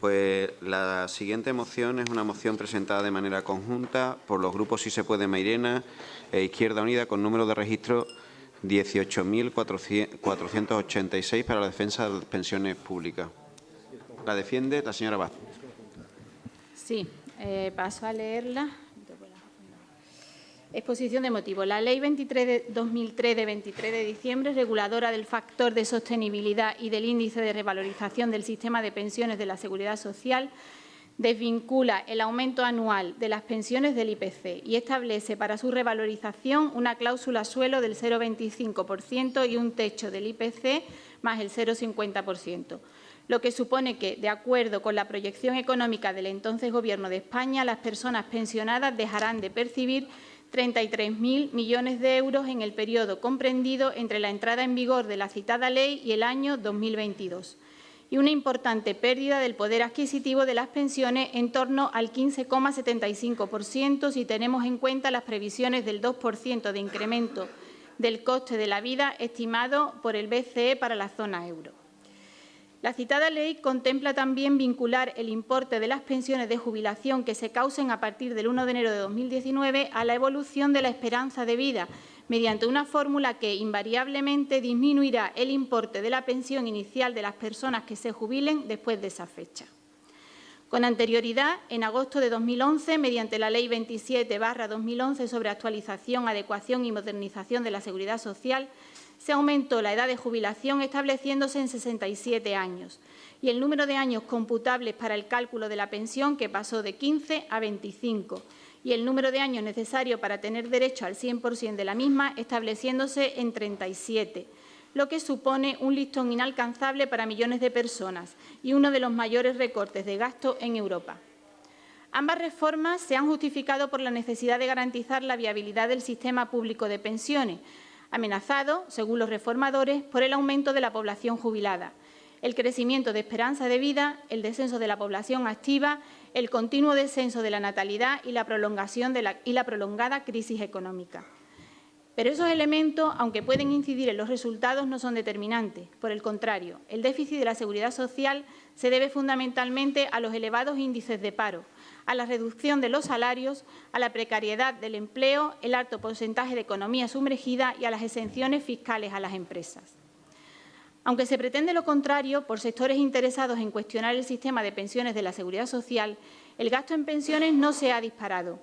Pues la siguiente moción es una moción presentada de manera conjunta por los grupos Si se puede Mairena e Izquierda Unida con número de registro 18.486 para la defensa de las pensiones públicas. La defiende la señora Vázquez. Sí, paso a leerla. Exposición de motivos. La Ley 23 de 2003 de 23 de diciembre, reguladora del factor de sostenibilidad y del índice de revalorización del sistema de pensiones de la Seguridad Social, desvincula el aumento anual de las pensiones del IPC y establece para su revalorización una cláusula suelo del 0,25% y un techo del IPC más el 0,50%. Lo que supone que, de acuerdo con la proyección económica del entonces Gobierno de España, las personas pensionadas dejarán de percibir 33.000 millones de euros en el periodo comprendido entre la entrada en vigor de la citada ley y el año 2022, y una importante pérdida del poder adquisitivo de las pensiones en torno al 15,75% si tenemos en cuenta las previsiones del 2% de incremento del coste de la vida estimado por el BCE para la zona euro. La citada ley contempla también vincular el importe de las pensiones de jubilación que se causen a partir del 1 de enero de 2019 a la evolución de la esperanza de vida, mediante una fórmula que invariablemente disminuirá el importe de la pensión inicial de las personas que se jubilen después de esa fecha. Con anterioridad, en agosto de 2011, mediante la Ley 27/2011 sobre actualización, adecuación y modernización de la Seguridad Social, se aumentó la edad de jubilación estableciéndose en 67 años y el número de años computables para el cálculo de la pensión, que pasó de 15 a 25, y el número de años necesarios para tener derecho al 100% de la misma, estableciéndose en 37, lo que supone un listón inalcanzable para millones de personas y uno de los mayores recortes de gasto en Europa. Ambas reformas se han justificado por la necesidad de garantizar la viabilidad del sistema público de pensiones, amenazado, según los reformadores, por el aumento de la población jubilada, el crecimiento de esperanza de vida, el descenso de la población activa, el continuo descenso de la natalidad y la prolongada crisis económica. Pero esos elementos, aunque pueden incidir en los resultados, no son determinantes. Por el contrario, el déficit de la seguridad social se debe fundamentalmente a los elevados índices de paro, a la reducción de los salarios, a la precariedad del empleo, el alto porcentaje de economía sumergida y a las exenciones fiscales a las empresas. Aunque se pretende lo contrario por sectores interesados en cuestionar el sistema de pensiones de la Seguridad Social, el gasto en pensiones no se ha disparado.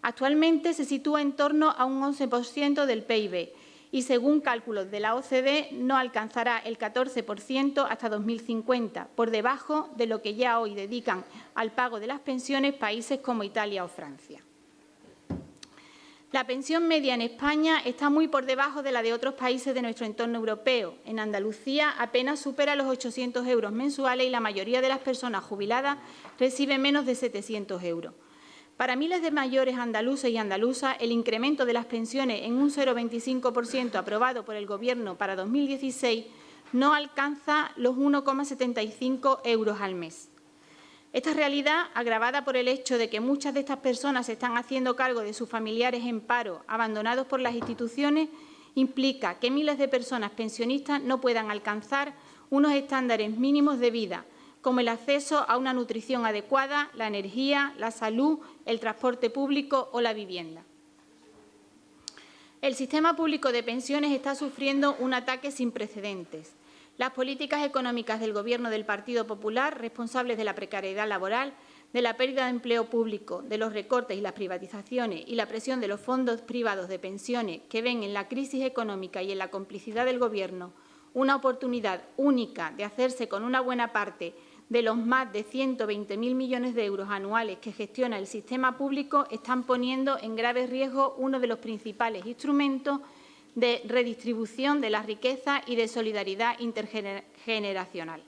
Actualmente se sitúa en torno a un 11% del PIB y, según cálculos de la OCDE, no alcanzará el 14% hasta 2050, por debajo de lo que ya hoy dedican al pago de las pensiones países como Italia o Francia. La pensión media en España está muy por debajo de la de otros países de nuestro entorno europeo. En Andalucía apenas supera los 800 euros mensuales y la mayoría de las personas jubiladas recibe menos de 700 euros. Para miles de mayores andaluces y andaluzas, el incremento de las pensiones en un 0,25% aprobado por el Gobierno para 2016 no alcanza los 1,75 euros al mes. Esta realidad, agravada por el hecho de que muchas de estas personas se están haciendo cargo de sus familiares en paro, abandonados por las instituciones, implica que miles de personas pensionistas no puedan alcanzar unos estándares mínimos de vida, como el acceso a una nutrición adecuada, la energía, la salud, el transporte público o la vivienda. El sistema público de pensiones está sufriendo un ataque sin precedentes. Las políticas económicas del Gobierno del Partido Popular, responsables de la precariedad laboral, de la pérdida de empleo público, de los recortes y las privatizaciones y la presión de los fondos privados de pensiones, que ven en la crisis económica y en la complicidad del Gobierno una oportunidad única de hacerse con una buena parte de los más de 120.000 millones de euros anuales que gestiona el sistema público, están poniendo en grave riesgo uno de los principales instrumentos de redistribución de la riqueza y de solidaridad intergeneracional.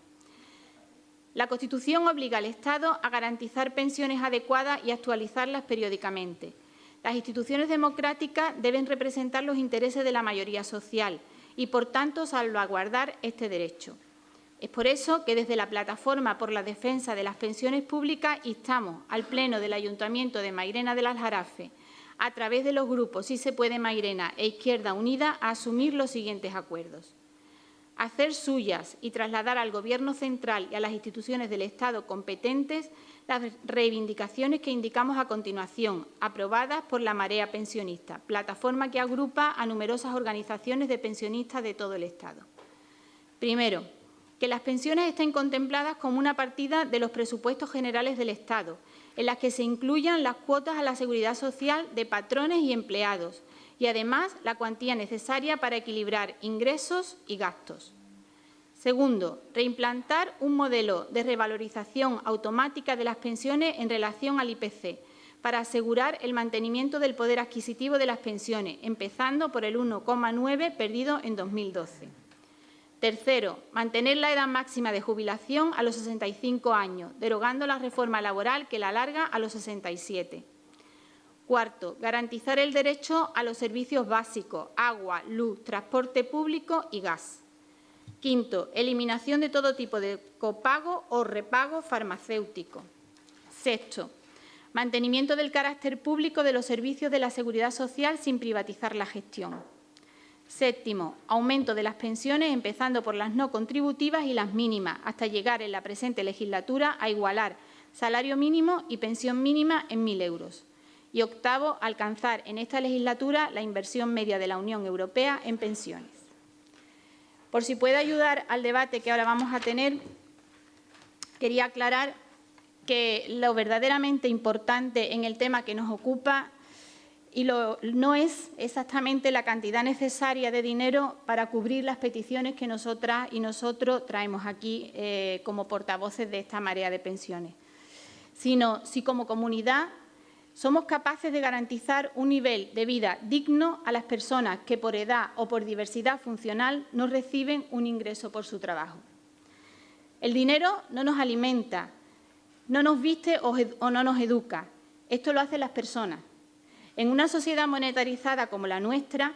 La Constitución obliga al Estado a garantizar pensiones adecuadas y actualizarlas periódicamente. Las instituciones democráticas deben representar los intereses de la mayoría social y, por tanto, salvaguardar este derecho. Es por eso que desde la Plataforma por la Defensa de las Pensiones Públicas instamos al Pleno del Ayuntamiento de Mairena del Aljarafe, a través de los grupos Si se puede Mairena e Izquierda Unida, a asumir los siguientes acuerdos. hacer suyas y trasladar al Gobierno central y a las instituciones del Estado competentes las reivindicaciones que indicamos a continuación, aprobadas por la Marea Pensionista, plataforma que agrupa a numerosas organizaciones de pensionistas de todo el Estado. Primero, que las pensiones estén contempladas como una partida de los presupuestos generales del Estado, en las que se incluyan las cuotas a la seguridad social de patrones y empleados, y además la cuantía necesaria para equilibrar ingresos y gastos. Segundo, reimplantar un modelo de revalorización automática de las pensiones en relación al IPC, para asegurar el mantenimiento del poder adquisitivo de las pensiones, empezando por el 1,9 perdido en 2012. Tercero, mantener la edad máxima de jubilación a los 65 años, derogando la reforma laboral que la alarga a los 67. Cuarto, garantizar el derecho a los servicios básicos, agua, luz, transporte público y gas. Quinto, eliminación de todo tipo de copago o repago farmacéutico. Sexto, mantenimiento del carácter público de los servicios de la Seguridad Social sin privatizar la gestión. Séptimo, aumento de las pensiones, empezando por las no contributivas y las mínimas, hasta llegar en la presente legislatura a igualar salario mínimo y pensión mínima en 1.000 euros. Y octavo, alcanzar en esta legislatura la inversión media de la Unión Europea en pensiones. Por si puede ayudar al debate que ahora vamos a tener, quería aclarar que lo verdaderamente importante en el tema que nos ocupa no es exactamente la cantidad necesaria de dinero para cubrir las peticiones que nosotras y nosotros traemos aquí como portavoces de esta marea de pensiones, sino si como comunidad somos capaces de garantizar un nivel de vida digno a las personas que por edad o por diversidad funcional no reciben un ingreso por su trabajo. El dinero no nos alimenta, no nos viste o no nos educa. Esto lo hacen las personas. En una sociedad monetarizada como la nuestra,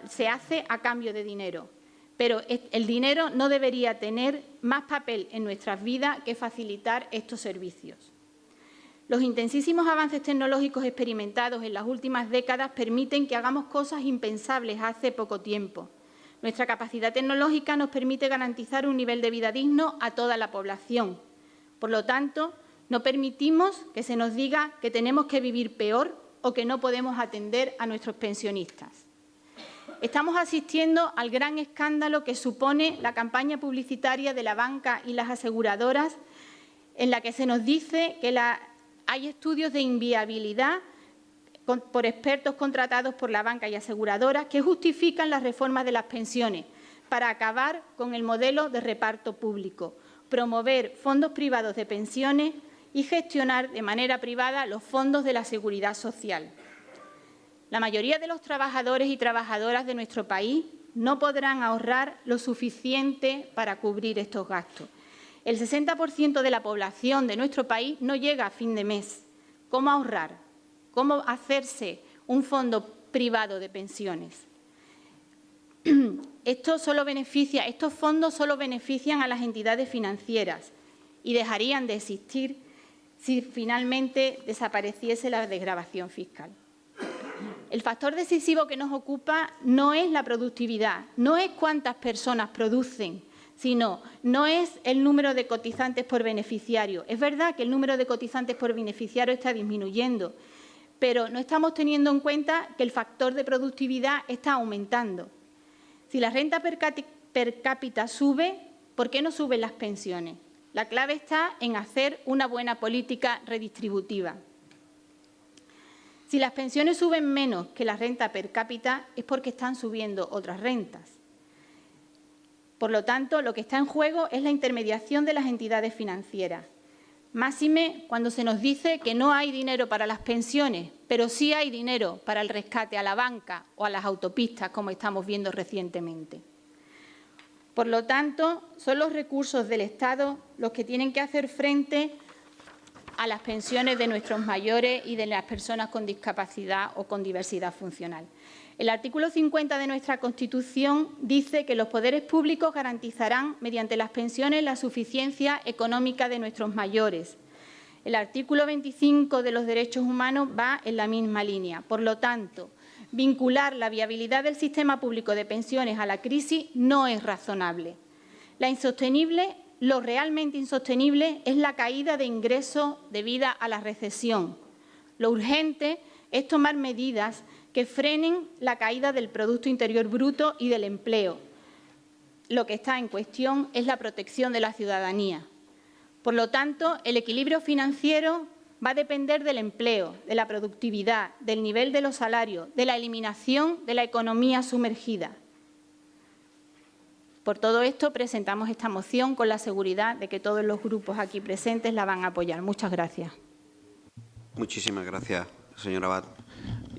se hace a cambio de dinero. Pero el dinero no debería tener más papel en nuestras vidas que facilitar estos servicios. Los intensísimos avances tecnológicos experimentados en las últimas décadas permiten que hagamos cosas impensables hace poco tiempo. Nuestra capacidad tecnológica nos permite garantizar un nivel de vida digno a toda la población. Por lo tanto, no permitimos que se nos diga que tenemos que vivir peor o que no podemos atender a nuestros pensionistas. Estamos asistiendo al gran escándalo que supone la campaña publicitaria de la banca y las aseguradoras, en la que se nos dice que hay estudios de inviabilidad por expertos contratados por la banca y aseguradoras que justifican las reformas de las pensiones para acabar con el modelo de reparto público, promover fondos privados de pensiones y gestionar de manera privada los fondos de la seguridad social. La mayoría de los trabajadores y trabajadoras de nuestro país no podrán ahorrar lo suficiente para cubrir estos gastos. El 60% de la población de nuestro país no llega a fin de mes. ¿Cómo ahorrar? ¿Cómo hacerse un fondo privado de pensiones? Estos fondos solo benefician a las entidades financieras y dejarían de existir si finalmente desapareciese la desgravación fiscal. El factor decisivo que nos ocupa no es la productividad, no es cuántas personas producen, sino no es el número de cotizantes por beneficiario. Es verdad que el número de cotizantes por beneficiario está disminuyendo, pero no estamos teniendo en cuenta que el factor de productividad está aumentando. Si la renta per cápita sube, ¿por qué no suben las pensiones? La clave está en hacer una buena política redistributiva. Si las pensiones suben menos que la renta per cápita es porque están subiendo otras rentas. Por lo tanto, lo que está en juego es la intermediación de las entidades financieras. Máxime cuando se nos dice que no hay dinero para las pensiones, pero sí hay dinero para el rescate a la banca o a las autopistas, como estamos viendo recientemente. Por lo tanto, son los recursos del Estado los que tienen que hacer frente a las pensiones de nuestros mayores y de las personas con discapacidad o con diversidad funcional. El artículo 50 de nuestra Constitución dice que los poderes públicos garantizarán mediante las pensiones la suficiencia económica de nuestros mayores. El artículo 25 de los derechos humanos va en la misma línea. Por lo tanto, Vincular la viabilidad del sistema público de pensiones a la crisis no es razonable. Lo realmente insostenible es la caída de ingresos debida a la recesión. Lo urgente es tomar medidas que frenen la caída del Producto Interior Bruto y del empleo. Lo que está en cuestión es la protección de la ciudadanía. Por lo tanto, el equilibrio financiero va a depender del empleo, de la productividad, del nivel de los salarios, de la eliminación de la economía sumergida. Por todo esto, presentamos esta moción con la seguridad de que todos los grupos aquí presentes la van a apoyar. Muchas gracias. Muchísimas gracias, señora Abad.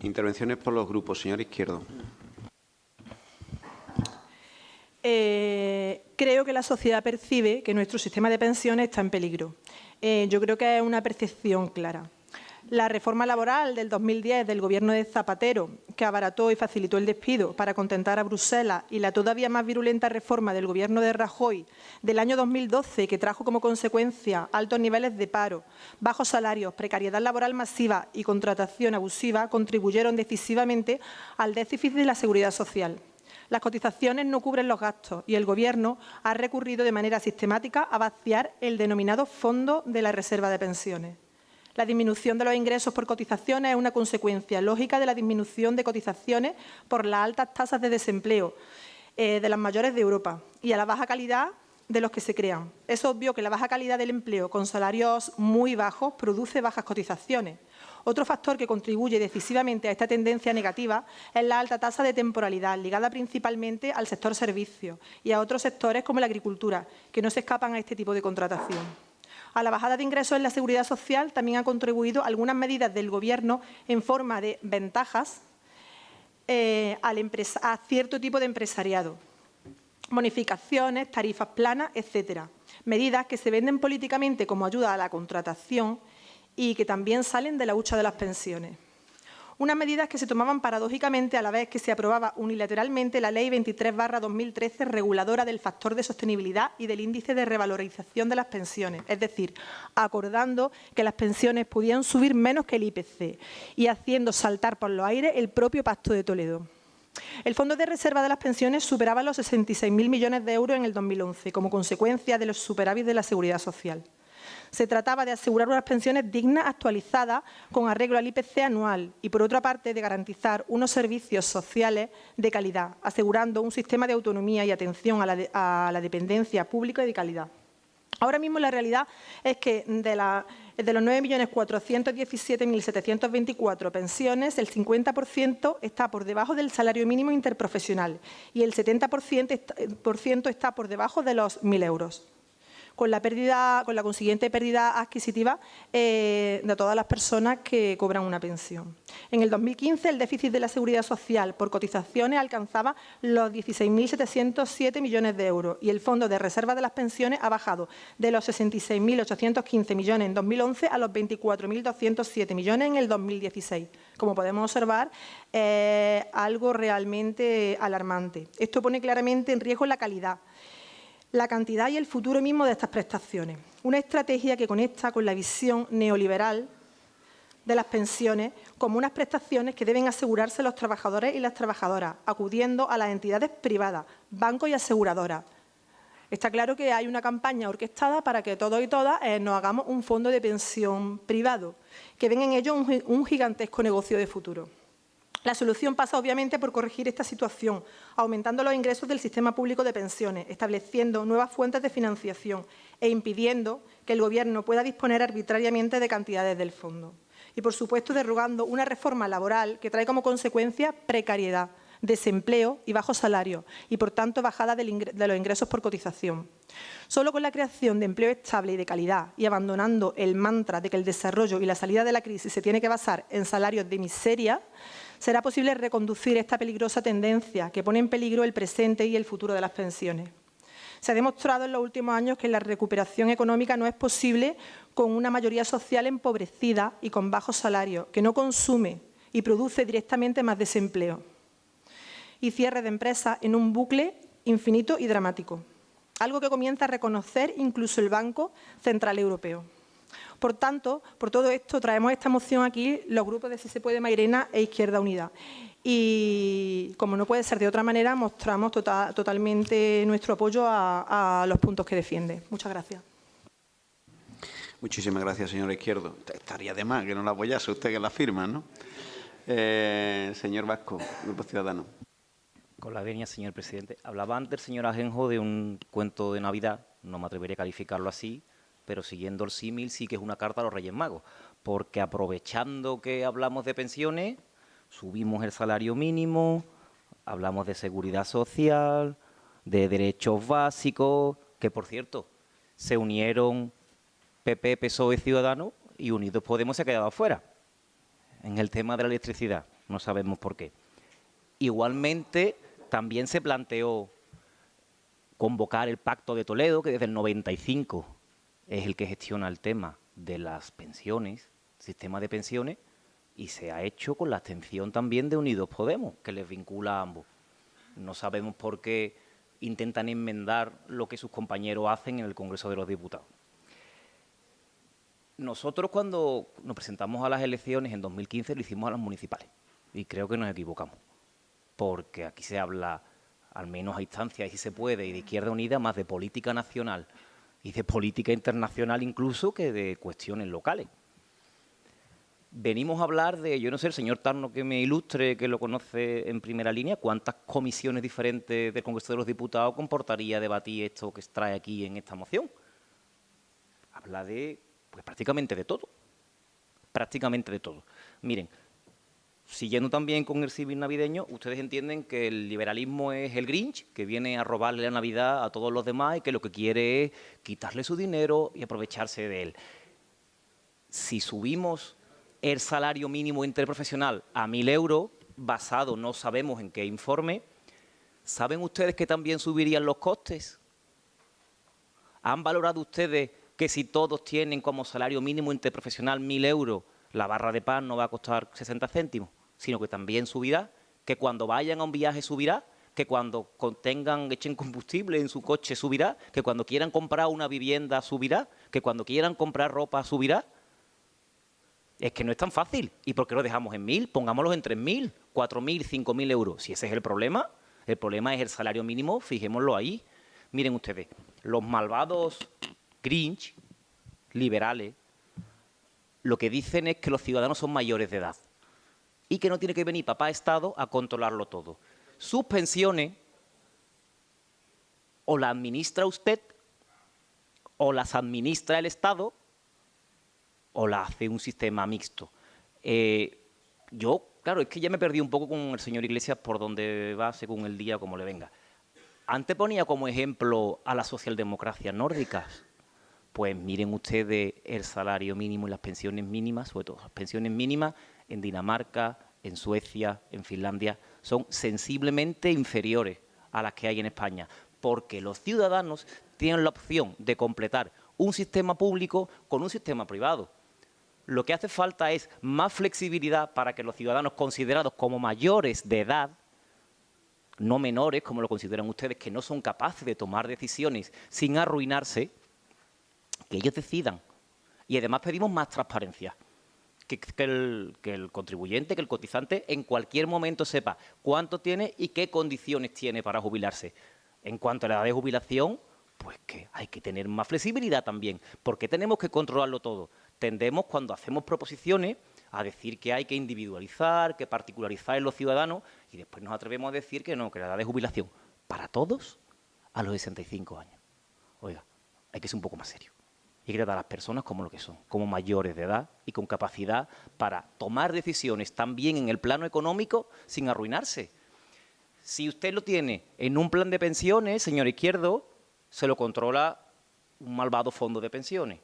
Intervenciones por los grupos. Señor Izquierdo. Creo que la sociedad percibe que nuestro sistema de pensiones está en peligro. Yo creo que es una percepción clara. La reforma laboral del 2010 del Gobierno de Zapatero, que abarató y facilitó el despido para contentar a Bruselas, y la todavía más virulenta reforma del Gobierno de Rajoy del año 2012, que trajo como consecuencia altos niveles de paro, bajos salarios, precariedad laboral masiva y contratación abusiva, contribuyeron decisivamente al déficit de la seguridad social. Las cotizaciones no cubren los gastos y el Gobierno ha recurrido de manera sistemática a vaciar el denominado Fondo de la Reserva de Pensiones. La disminución de los ingresos por cotizaciones es una consecuencia lógica de la disminución de cotizaciones por las altas tasas de desempleo de las mayores de Europa y a la baja calidad de los que se crean. Es obvio que la baja calidad del empleo con salarios muy bajos produce bajas cotizaciones. Otro factor que contribuye decisivamente a esta tendencia negativa es la alta tasa de temporalidad, ligada principalmente al sector servicios y a otros sectores como la agricultura, que no se escapan a este tipo de contratación. A la bajada de ingresos en la seguridad social también han contribuido algunas medidas del Gobierno en forma de ventajas a cierto tipo de empresariado, bonificaciones, tarifas planas, etcétera. Medidas que se venden políticamente como ayuda a la contratación y que también salen de la hucha de las pensiones. Unas medidas que se tomaban paradójicamente a la vez que se aprobaba unilateralmente la Ley 23/2013 reguladora del factor de sostenibilidad y del índice de revalorización de las pensiones, es decir, acordando que las pensiones podían subir menos que el IPC y haciendo saltar por los aires el propio Pacto de Toledo. El Fondo de Reserva de las Pensiones superaba los 66.000 millones de euros en el 2011 como consecuencia de los superávit de la Seguridad Social. Se trataba de asegurar unas pensiones dignas, actualizadas, con arreglo al IPC anual y, por otra parte, de garantizar unos servicios sociales de calidad, asegurando un sistema de autonomía y atención a la dependencia pública y de calidad. Ahora mismo la realidad es que de los 9.417.724 pensiones, el 50% está por debajo del salario mínimo interprofesional y el 70% está por debajo de los 1.000 euros. Con la consiguiente pérdida adquisitiva de todas las personas que cobran una pensión. En el 2015, el déficit de la Seguridad Social por cotizaciones alcanzaba los 16.707 millones de euros y el Fondo de Reserva de las Pensiones ha bajado de los 66.815 millones en 2011 a los 24.207 millones en el 2016. Como podemos observar, algo realmente alarmante. Esto pone claramente en riesgo la calidad, la cantidad y el futuro mismo de estas prestaciones. Una estrategia que conecta con la visión neoliberal de las pensiones como unas prestaciones que deben asegurarse los trabajadores y las trabajadoras, acudiendo a las entidades privadas, bancos y aseguradoras. Está claro que hay una campaña orquestada para que todos y todas nos hagamos un fondo de pensión privado, que ven en ello un gigantesco negocio de futuro. La solución pasa, obviamente, por corregir esta situación, aumentando los ingresos del sistema público de pensiones, estableciendo nuevas fuentes de financiación e impidiendo que el Gobierno pueda disponer arbitrariamente de cantidades del fondo. Y, por supuesto, derogando una reforma laboral que trae como consecuencia precariedad, desempleo y bajos salarios y, por tanto, bajada de los ingresos por cotización. Solo con la creación de empleo estable y de calidad y abandonando el mantra de que el desarrollo y la salida de la crisis se tiene que basar en salarios de miseria, será posible reconducir esta peligrosa tendencia que pone en peligro el presente y el futuro de las pensiones. Se ha demostrado en los últimos años que la recuperación económica no es posible con una mayoría social empobrecida y con bajos salarios, que no consume y produce directamente más desempleo y cierre de empresas en un bucle infinito y dramático, algo que comienza a reconocer incluso el Banco Central Europeo. Por tanto, por todo esto, traemos esta moción aquí los grupos de Si se puede, Mairena e Izquierda Unida. Y, como no puede ser de otra manera, mostramos totalmente nuestro apoyo a los puntos que defiende. Muchas gracias. Muchísimas gracias, señor Izquierdo. Estaría de más que no la apoyase usted, que la firma, ¿no? Señor Vasco, Grupo Ciudadanos. Con la venia, señor presidente. Hablaba antes el señor Ajenjo de un cuento de Navidad, no me atrevería a calificarlo así, pero siguiendo el símil sí que es una carta a los Reyes Magos, porque aprovechando que hablamos de pensiones, subimos el salario mínimo, hablamos de seguridad social, de derechos básicos, que por cierto, se unieron PP, PSOE, Ciudadanos y Unidos Podemos se ha quedado afuera en el tema de la electricidad, no sabemos por qué. Igualmente, también se planteó convocar el Pacto de Toledo, que desde el 95 es el que gestiona el tema de las pensiones, sistema de pensiones, y se ha hecho con la abstención también de Unidos Podemos, que les vincula a ambos. No sabemos por qué intentan enmendar lo que sus compañeros hacen en el Congreso de los Diputados. Nosotros, cuando nos presentamos a las elecciones en 2015, lo hicimos a las municipales, y creo que nos equivocamos, porque aquí se habla, al menos a instancias, y si se puede, y de Izquierda Unida, más de política nacional y de política internacional incluso que de cuestiones locales. Venimos a hablar de, yo no sé, el señor Tarno que me ilustre, que lo conoce en primera línea, cuántas comisiones diferentes del Congreso de los Diputados comportaría debatir esto que se trae aquí en esta moción. Habla de, pues prácticamente de todo, Miren, siguiendo también con el civil navideño, ustedes entienden que el liberalismo es el Grinch, que viene a robarle la Navidad a todos los demás y que lo que quiere es quitarle su dinero y aprovecharse de él. Si subimos el salario mínimo interprofesional a 1.000 euros, basado no sabemos en qué informe, ¿saben ustedes que también subirían los costes? ¿Han valorado ustedes que si todos tienen como salario mínimo interprofesional 1.000 euros, la barra de pan no va a costar 60 céntimos, sino que también subirá, que cuando vayan a un viaje subirá, que cuando echen combustible en su coche subirá, que cuando quieran comprar una vivienda subirá, que cuando quieran comprar ropa subirá? Es que no es tan fácil. ¿Y por qué lo dejamos en 1.000? Pongámoslos en 3.000, 4.000, 5.000 euros. Si ese es el problema es el salario mínimo, fijémoslo ahí. Miren ustedes, los malvados Grinch, liberales, lo que dicen es que los ciudadanos son mayores de edad y que no tiene que venir papá Estado a controlarlo todo. Sus pensiones o las administra usted, o las administra el Estado, o las hace un sistema mixto. Claro, es que ya me perdí un poco con el señor Iglesias por dónde va, según el día, como le venga. Antes ponía como ejemplo a las socialdemocracias nórdicas. Pues miren ustedes el salario mínimo y las pensiones mínimas, sobre todo las pensiones mínimas en Dinamarca, en Suecia, en Finlandia, son sensiblemente inferiores a las que hay en España, porque los ciudadanos tienen la opción de completar un sistema público con un sistema privado. Lo que hace falta es más flexibilidad para que los ciudadanos considerados como mayores de edad, no menores, como lo consideran ustedes, que no son capaces de tomar decisiones sin arruinarse, que ellos decidan. Y además pedimos más transparencia, que el contribuyente, que el cotizante en cualquier momento sepa cuánto tiene y qué condiciones tiene para jubilarse. En cuanto a la edad de jubilación, pues que hay que tener más flexibilidad también, porque tenemos que controlarlo todo. Tendemos, cuando hacemos proposiciones, a decir que hay que individualizar, que particularizar en los ciudadanos, y después nos atrevemos a decir que no, que la edad de jubilación para todos a los 65 años. Oiga, hay que ser un poco más serio. Y tratar a las personas como lo que son, como mayores de edad y con capacidad para tomar decisiones también en el plano económico sin arruinarse. Si usted lo tiene en un plan de pensiones, señor Izquierdo, se lo controla un malvado fondo de pensiones,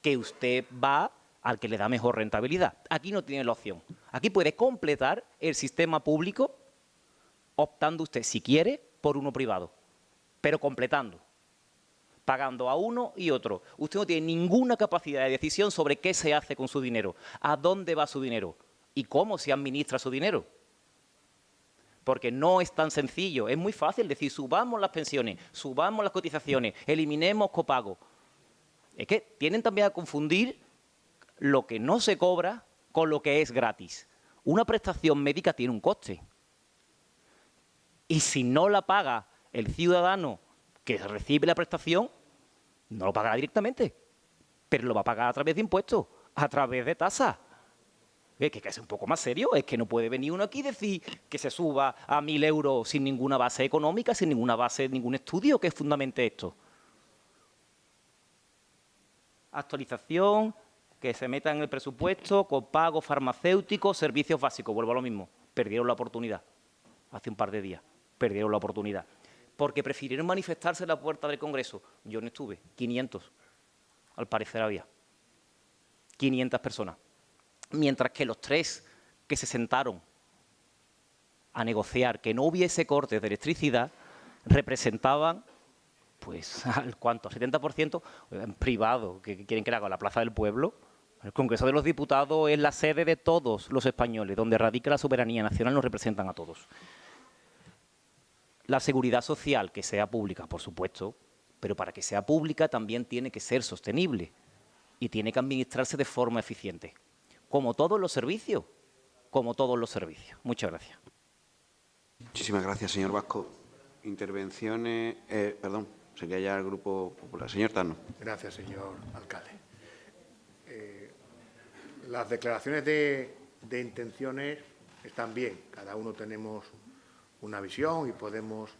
que usted va al que le da mejor rentabilidad. Aquí no tiene la opción. Aquí puede completar el sistema público optando usted, si quiere, por uno privado, pero completando, pagando a uno y otro. Usted no tiene ninguna capacidad de decisión sobre qué se hace con su dinero, a dónde va su dinero y cómo se administra su dinero. Porque no es tan sencillo, es muy fácil decir subamos las pensiones, subamos las cotizaciones, eliminemos copago. Es que tienen también a confundir lo que no se cobra con lo que es gratis. Una prestación médica tiene un coste. Y si no la paga el ciudadano que recibe la prestación, no lo pagará directamente, pero lo va a pagar a través de impuestos, a través de tasas. Es que es un poco más serio, es que no puede venir uno aquí y decir que se suba a 1.000 euros sin ninguna base económica, sin ninguna base, ningún estudio que fundamente esto. Actualización, que se meta en el presupuesto, copago farmacéutico, servicios básicos, vuelvo a lo mismo. Perdieron la oportunidad hace un par de días, perdieron la oportunidad. Porque prefirieron manifestarse en la puerta del Congreso. Yo no estuve, 500, al parecer había. 500 personas. Mientras que los 3 que se sentaron a negociar que no hubiese cortes de electricidad representaban, pues, ¿al cuánto? ¿Al 70%? En privado, que quieren que haga la Plaza del Pueblo. El Congreso de los Diputados es la sede de todos los españoles, donde radica la soberanía nacional, nos representan a todos. La seguridad social, que sea pública, por supuesto, pero para que sea pública también tiene que ser sostenible y tiene que administrarse de forma eficiente. Como todos los servicios, como todos los servicios. Muchas gracias. Muchísimas gracias, señor Vasco. Intervenciones, perdón, sería ya el Grupo Popular. Señor Tano. Gracias, señor alcalde. Las declaraciones de intenciones están bien. Cada uno tenemos una visión y podemos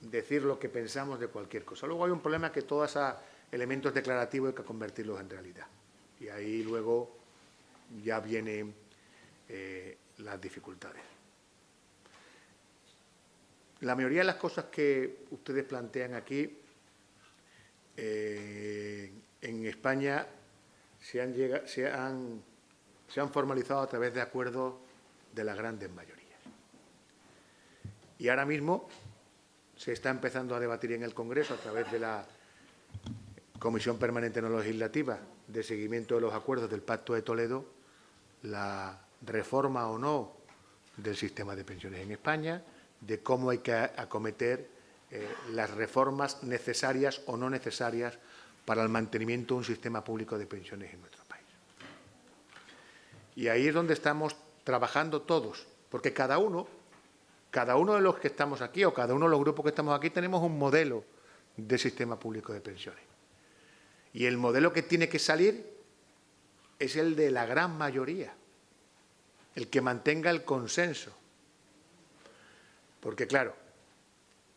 decir lo que pensamos de cualquier cosa. Luego hay un problema que todos esos elementos declarativos hay que convertirlos en realidad. Y ahí luego ya vienen las dificultades. La mayoría de las cosas que ustedes plantean aquí en España se han formalizado a través de acuerdos de las grandes mayorías. Y ahora mismo se está empezando a debatir en el Congreso a través de la Comisión Permanente No Legislativa de seguimiento de los acuerdos del Pacto de Toledo, la reforma o no del sistema de pensiones en España, de cómo hay que acometer las reformas necesarias o no necesarias para el mantenimiento de un sistema público de pensiones en nuestro país. Y ahí es donde estamos trabajando todos, porque cada uno de los que estamos aquí o cada uno de los grupos que estamos aquí tenemos un modelo de sistema público de pensiones. Y el modelo que tiene que salir es el de la gran mayoría, el que mantenga el consenso. Porque, claro,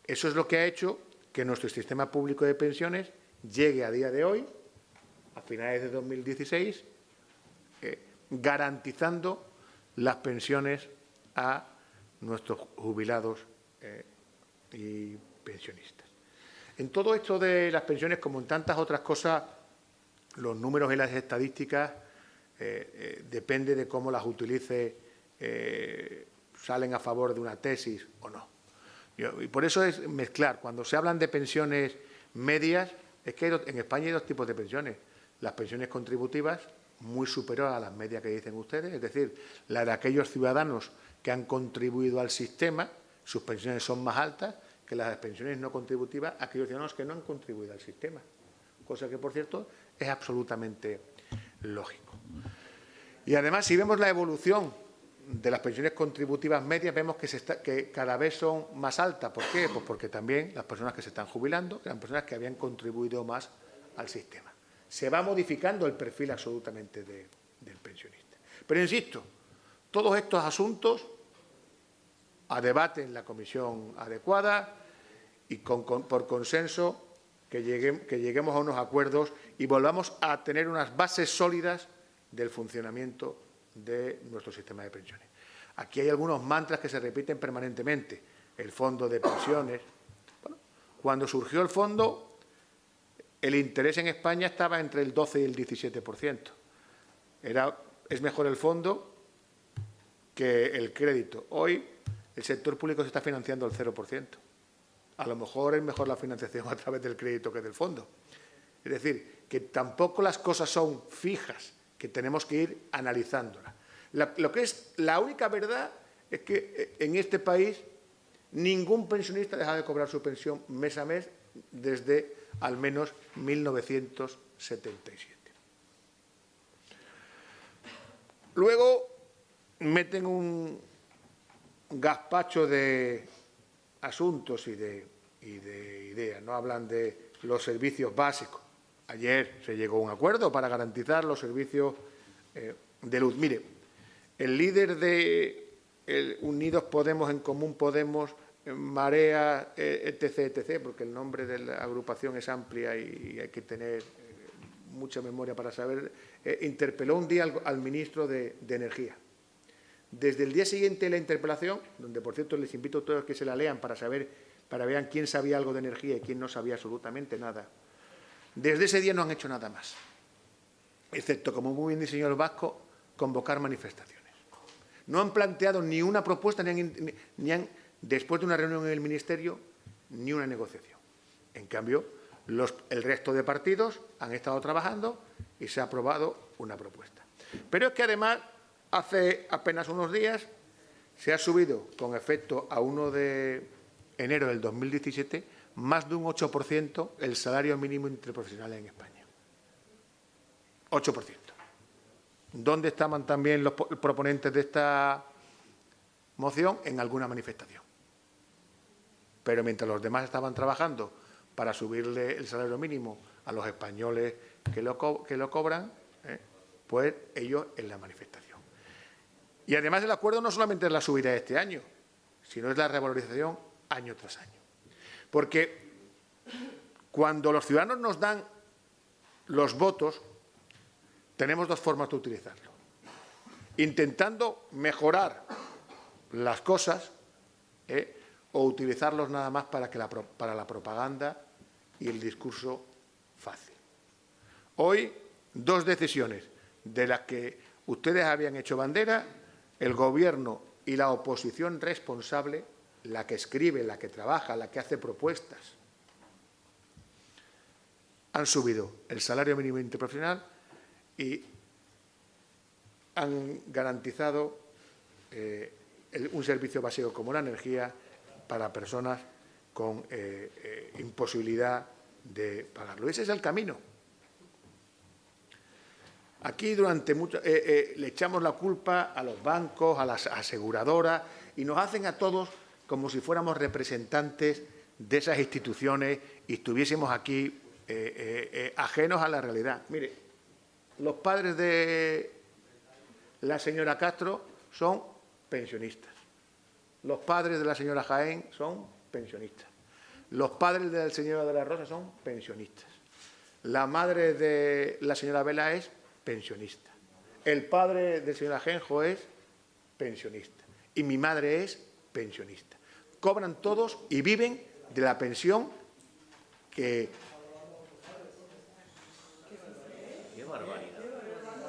eso es lo que ha hecho que nuestro sistema público de pensiones llegue a día de hoy, a finales de 2016, garantizando las pensiones a nuestros jubilados y pensionistas. En todo esto de las pensiones, como en tantas otras cosas, los números y las estadísticas depende de cómo las utilice, salen a favor de una tesis o no. Y por eso es mezclar. Cuando se hablan de pensiones medias, es que en España hay 2 tipos de pensiones. Las pensiones contributivas, muy superior a las medias que dicen ustedes, es decir, la de aquellos ciudadanos que han contribuido al sistema, sus pensiones son más altas que las pensiones no contributivas, aquellos ciudadanos que no han contribuido al sistema. Cosa que, por cierto, es absolutamente lógico. Y además, si vemos la evolución de las pensiones contributivas medias, vemos que cada vez son más altas. ¿Por qué? Pues porque también las personas que se están jubilando eran personas que habían contribuido más al sistema. Se va modificando el perfil absolutamente del pensionista. Pero insisto, todos estos asuntos a debate en la comisión adecuada y por consenso que lleguemos a unos acuerdos y volvamos a tener unas bases sólidas del funcionamiento de nuestro sistema de pensiones. Aquí hay algunos mantras que se repiten permanentemente. El fondo de pensiones. Bueno, cuando surgió el fondo, el interés en España estaba entre el 12 y el 17%. Es mejor el fondo que el crédito. Hoy el sector público se está financiando al 0%. A lo mejor es mejor la financiación a través del crédito que del fondo. Es decir, que tampoco las cosas son fijas, que tenemos que ir analizándolas. Lo que es la única verdad es que en este país ningún pensionista deja de cobrar su pensión mes a mes desde al menos 1990. 77. Luego meten un gazpacho de asuntos y de ideas, no hablan de los servicios básicos. Ayer se llegó a un acuerdo para garantizar los servicios de luz. Mire, el líder de Unidos Podemos, En Común Podemos, Marea, etc., porque el nombre de la agrupación es amplia y hay que tener mucha memoria para saber, interpeló un día al ministro de Energía. Desde el día siguiente de la interpelación, donde por cierto les invito a todos que se la lean para vean quién sabía algo de energía y quién no sabía absolutamente nada, desde ese día no han hecho nada más, excepto, como muy bien diseñó el Vasco, convocar manifestaciones. No han planteado ni una propuesta, ni han, después de una reunión en el Ministerio, ni una negociación. En cambio, el resto de partidos han estado trabajando y se ha aprobado una propuesta. Pero es que además, hace apenas unos días, se ha subido con efecto a 1 de enero del 2017 más de un 8% el salario mínimo interprofesional en España. 8%. ¿Dónde estaban también los proponentes de esta moción? En alguna manifestación. Pero mientras los demás estaban trabajando para subirle el salario mínimo a los españoles que lo cobran, pues ellos en la manifestación. Y además el acuerdo no solamente es la subida de este año, sino es la revalorización año tras año. Porque cuando los ciudadanos nos dan los votos, tenemos dos formas de utilizarlo. Intentando mejorar las cosas o utilizarlos nada más para la propaganda y el discurso fácil. Hoy, dos decisiones de las que ustedes habían hecho bandera, el Gobierno y la oposición responsable, la que escribe, la que trabaja, la que hace propuestas, han subido el salario mínimo interprofesional y han garantizado un servicio básico como la energía para personas con imposibilidad de pagarlo. Ese es el camino. Aquí durante mucho le echamos la culpa a los bancos, a las aseguradoras y nos hacen a todos como si fuéramos representantes de esas instituciones y estuviésemos aquí ajenos a la realidad. Mire, los padres de la señora Castro son pensionistas. Los padres de la señora Jaén son pensionistas. Los padres de la señora de la Rosa son pensionistas. La madre de la señora Vela es pensionista. El padre del señor Ajenjo es pensionista. Y mi madre es pensionista. Cobran todos y viven de la pensión que... ¡Qué barbaridad!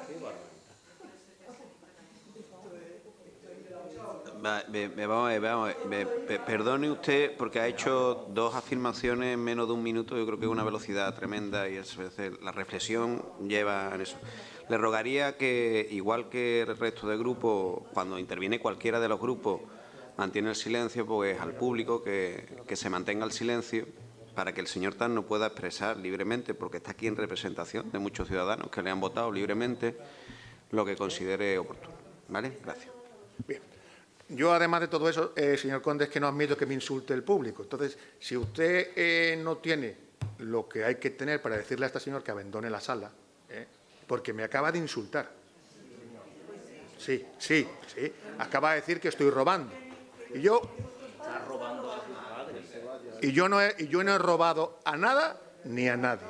¡Qué barbaridad! Perdone usted porque ha hecho dos afirmaciones en menos de un minuto. Yo creo que es una velocidad tremenda y la reflexión lleva en eso. Le rogaría que, igual que el resto del grupo, cuando interviene cualquiera de los grupos, mantiene el silencio, pues al público que se mantenga el silencio para que el señor Tanno pueda expresar libremente, porque está aquí en representación de muchos ciudadanos que le han votado libremente, lo que considere oportuno. ¿Vale? Gracias. Bien. Yo, además de todo eso, señor Conde, es que no admito que me insulte el público. Entonces, si usted no tiene lo que hay que tener para decirle a este señor que abandone la sala, porque me acaba de insultar. Sí, acaba de decir que estoy robando. Y yo no he robado a nada ni a nadie.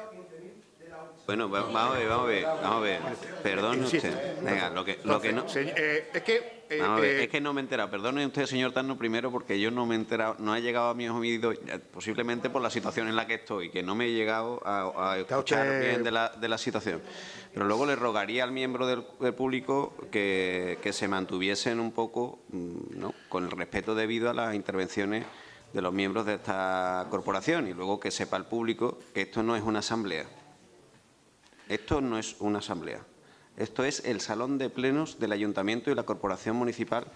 Bueno, vamos a ver. Perdone usted. Venga, lo que no... es que no me he enterado. Perdone usted, señor Tanno, primero porque yo no me he enterado, no ha llegado a mis oídos, posiblemente por la situación en la que estoy, que no me he llegado a escuchar bien de la situación. Pero luego le rogaría al miembro del público que se mantuviesen un poco, ¿no?, con el respeto debido a las intervenciones de los miembros de esta corporación y luego que sepa el público que esto no es una asamblea. Esto no es una asamblea. Esto es el salón de plenos del Ayuntamiento y la Corporación Municipal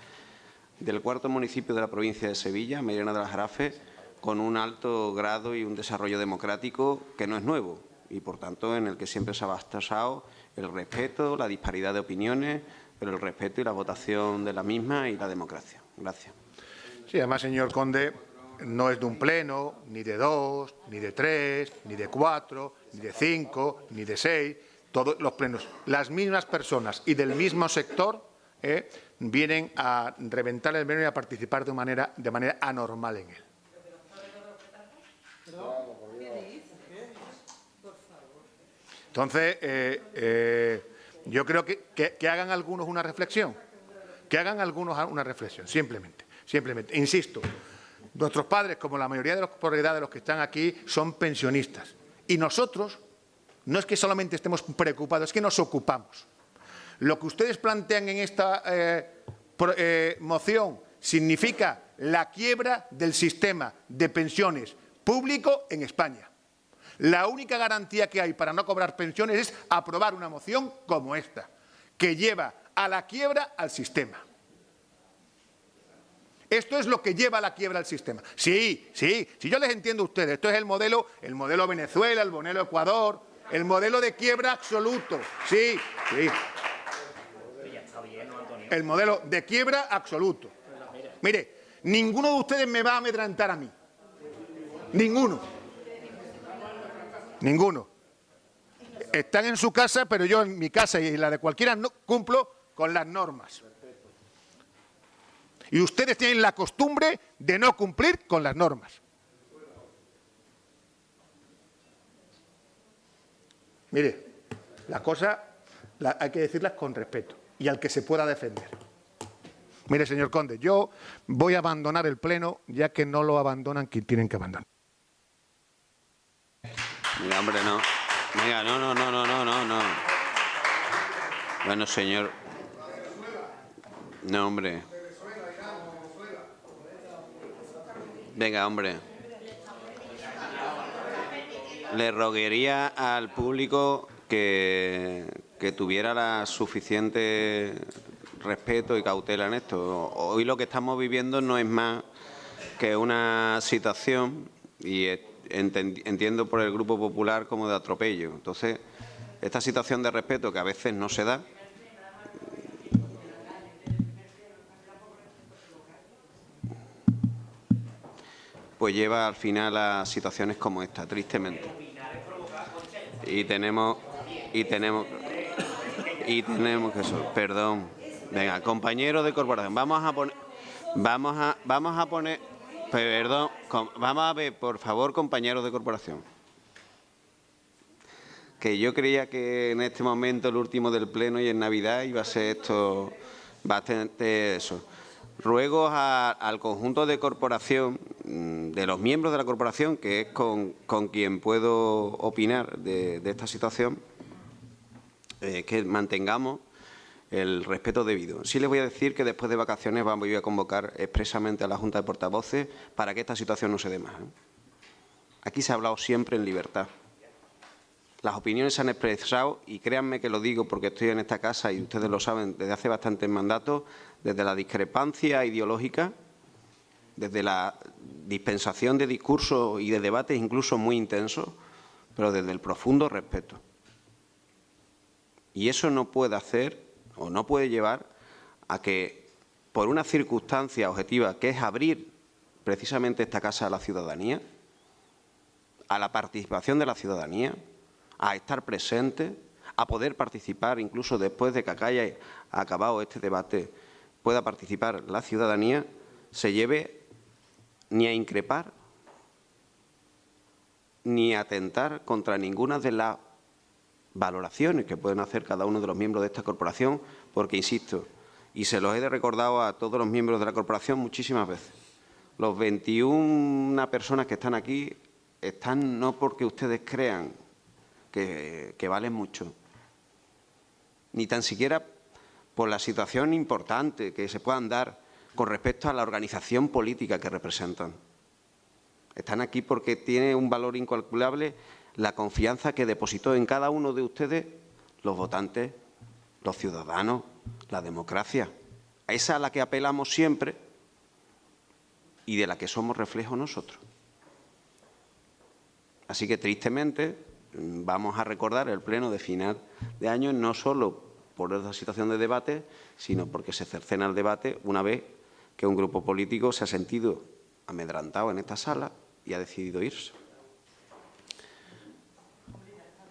del cuarto municipio de la provincia de Sevilla, Mairena del Aljarafe, con un alto grado y un desarrollo democrático que no es nuevo. y, por tanto, en el que siempre se ha basado el respeto, la disparidad de opiniones, pero el respeto y la votación de la misma y la democracia. Gracias. Sí, además, señor Conde, no es de un pleno, ni de 2, ni de 3, ni de 4, ni de 5, ni de 6. Todos los plenos, las mismas personas y del mismo sector vienen a reventar el pleno y a participar de manera anormal en él. Entonces, yo creo que hagan algunos una reflexión. Que hagan algunos una reflexión, simplemente. Insisto, nuestros padres, como la mayoría de los que están aquí, son pensionistas. Y nosotros, no es que solamente estemos preocupados, es que nos ocupamos. Lo que ustedes plantean en esta moción significa la quiebra del sistema de pensiones público en España. La única garantía que hay para no cobrar pensiones es aprobar una moción como esta, que lleva a la quiebra al sistema. Esto es lo que lleva a la quiebra al sistema. Sí, yo les entiendo a ustedes. Esto es el modelo Venezuela, el modelo Ecuador, el modelo de quiebra absoluto. Sí. El modelo de quiebra absoluto. Mire, ninguno de ustedes me va a amedrentar a mí. Ninguno. Están en su casa, pero yo en mi casa y en la de cualquiera no cumplo con las normas. Y ustedes tienen la costumbre de no cumplir con las normas. Mire, las cosas hay que decirlas con respeto y al que se pueda defender. Mire, señor Conde, yo voy a abandonar el pleno ya que no lo abandonan quien tienen que abandonar. Mira, hombre, no. Venga, no. Bueno, señor. No, hombre. Venga, hombre. Le rogaría al público que tuviera la suficiente respeto y cautela en esto. Hoy lo que estamos viviendo no es más que una situación, y entiendo por el Grupo Popular, como de atropello. Entonces, esta situación de respeto que a veces no se da, pues lleva al final a situaciones como esta, tristemente. Y tenemos que eso. Perdón. Venga, compañeros de corporación, vamos a ver, por favor, compañeros de corporación. Que yo creía que en este momento, el último del pleno y en Navidad, iba a ser esto bastante eso. Ruego al conjunto de corporación, de los miembros de la corporación, que es con quien puedo opinar de esta situación, que mantengamos el respeto debido. Sí les voy a decir que después de vacaciones voy a convocar expresamente a la Junta de Portavoces para que esta situación no se dé más. Aquí se ha hablado siempre en libertad. Las opiniones se han expresado, y créanme que lo digo porque estoy en esta casa y ustedes lo saben desde hace bastantes mandatos, desde la discrepancia ideológica, desde la dispensación de discursos y de debates incluso muy intensos, pero desde el profundo respeto. Y eso no puede hacer o no puede llevar a que, por una circunstancia objetiva, que es abrir precisamente esta casa a la ciudadanía, a la participación de la ciudadanía, a estar presente, a poder participar, incluso después de que haya acabado este debate, pueda participar la ciudadanía, se lleve ni a increpar ni a atentar contra ninguna de las valoraciones que pueden hacer cada uno de los miembros de esta corporación, porque, insisto, y se los he recordado a todos los miembros de la corporación muchísimas veces, los 21 personas que están aquí están no porque ustedes crean que valen mucho, ni tan siquiera por la situación importante que se puedan dar con respecto a la organización política que representan. Están aquí porque tiene un valor incalculable la confianza que depositó en cada uno de ustedes los votantes, los ciudadanos, la democracia. A esa a la que apelamos siempre y de la que somos reflejo nosotros. Así que, tristemente, vamos a recordar el pleno de final de año no solo por esta situación de debate, sino porque se cercena el debate una vez que un grupo político se ha sentido amedrantado en esta sala y ha decidido irse.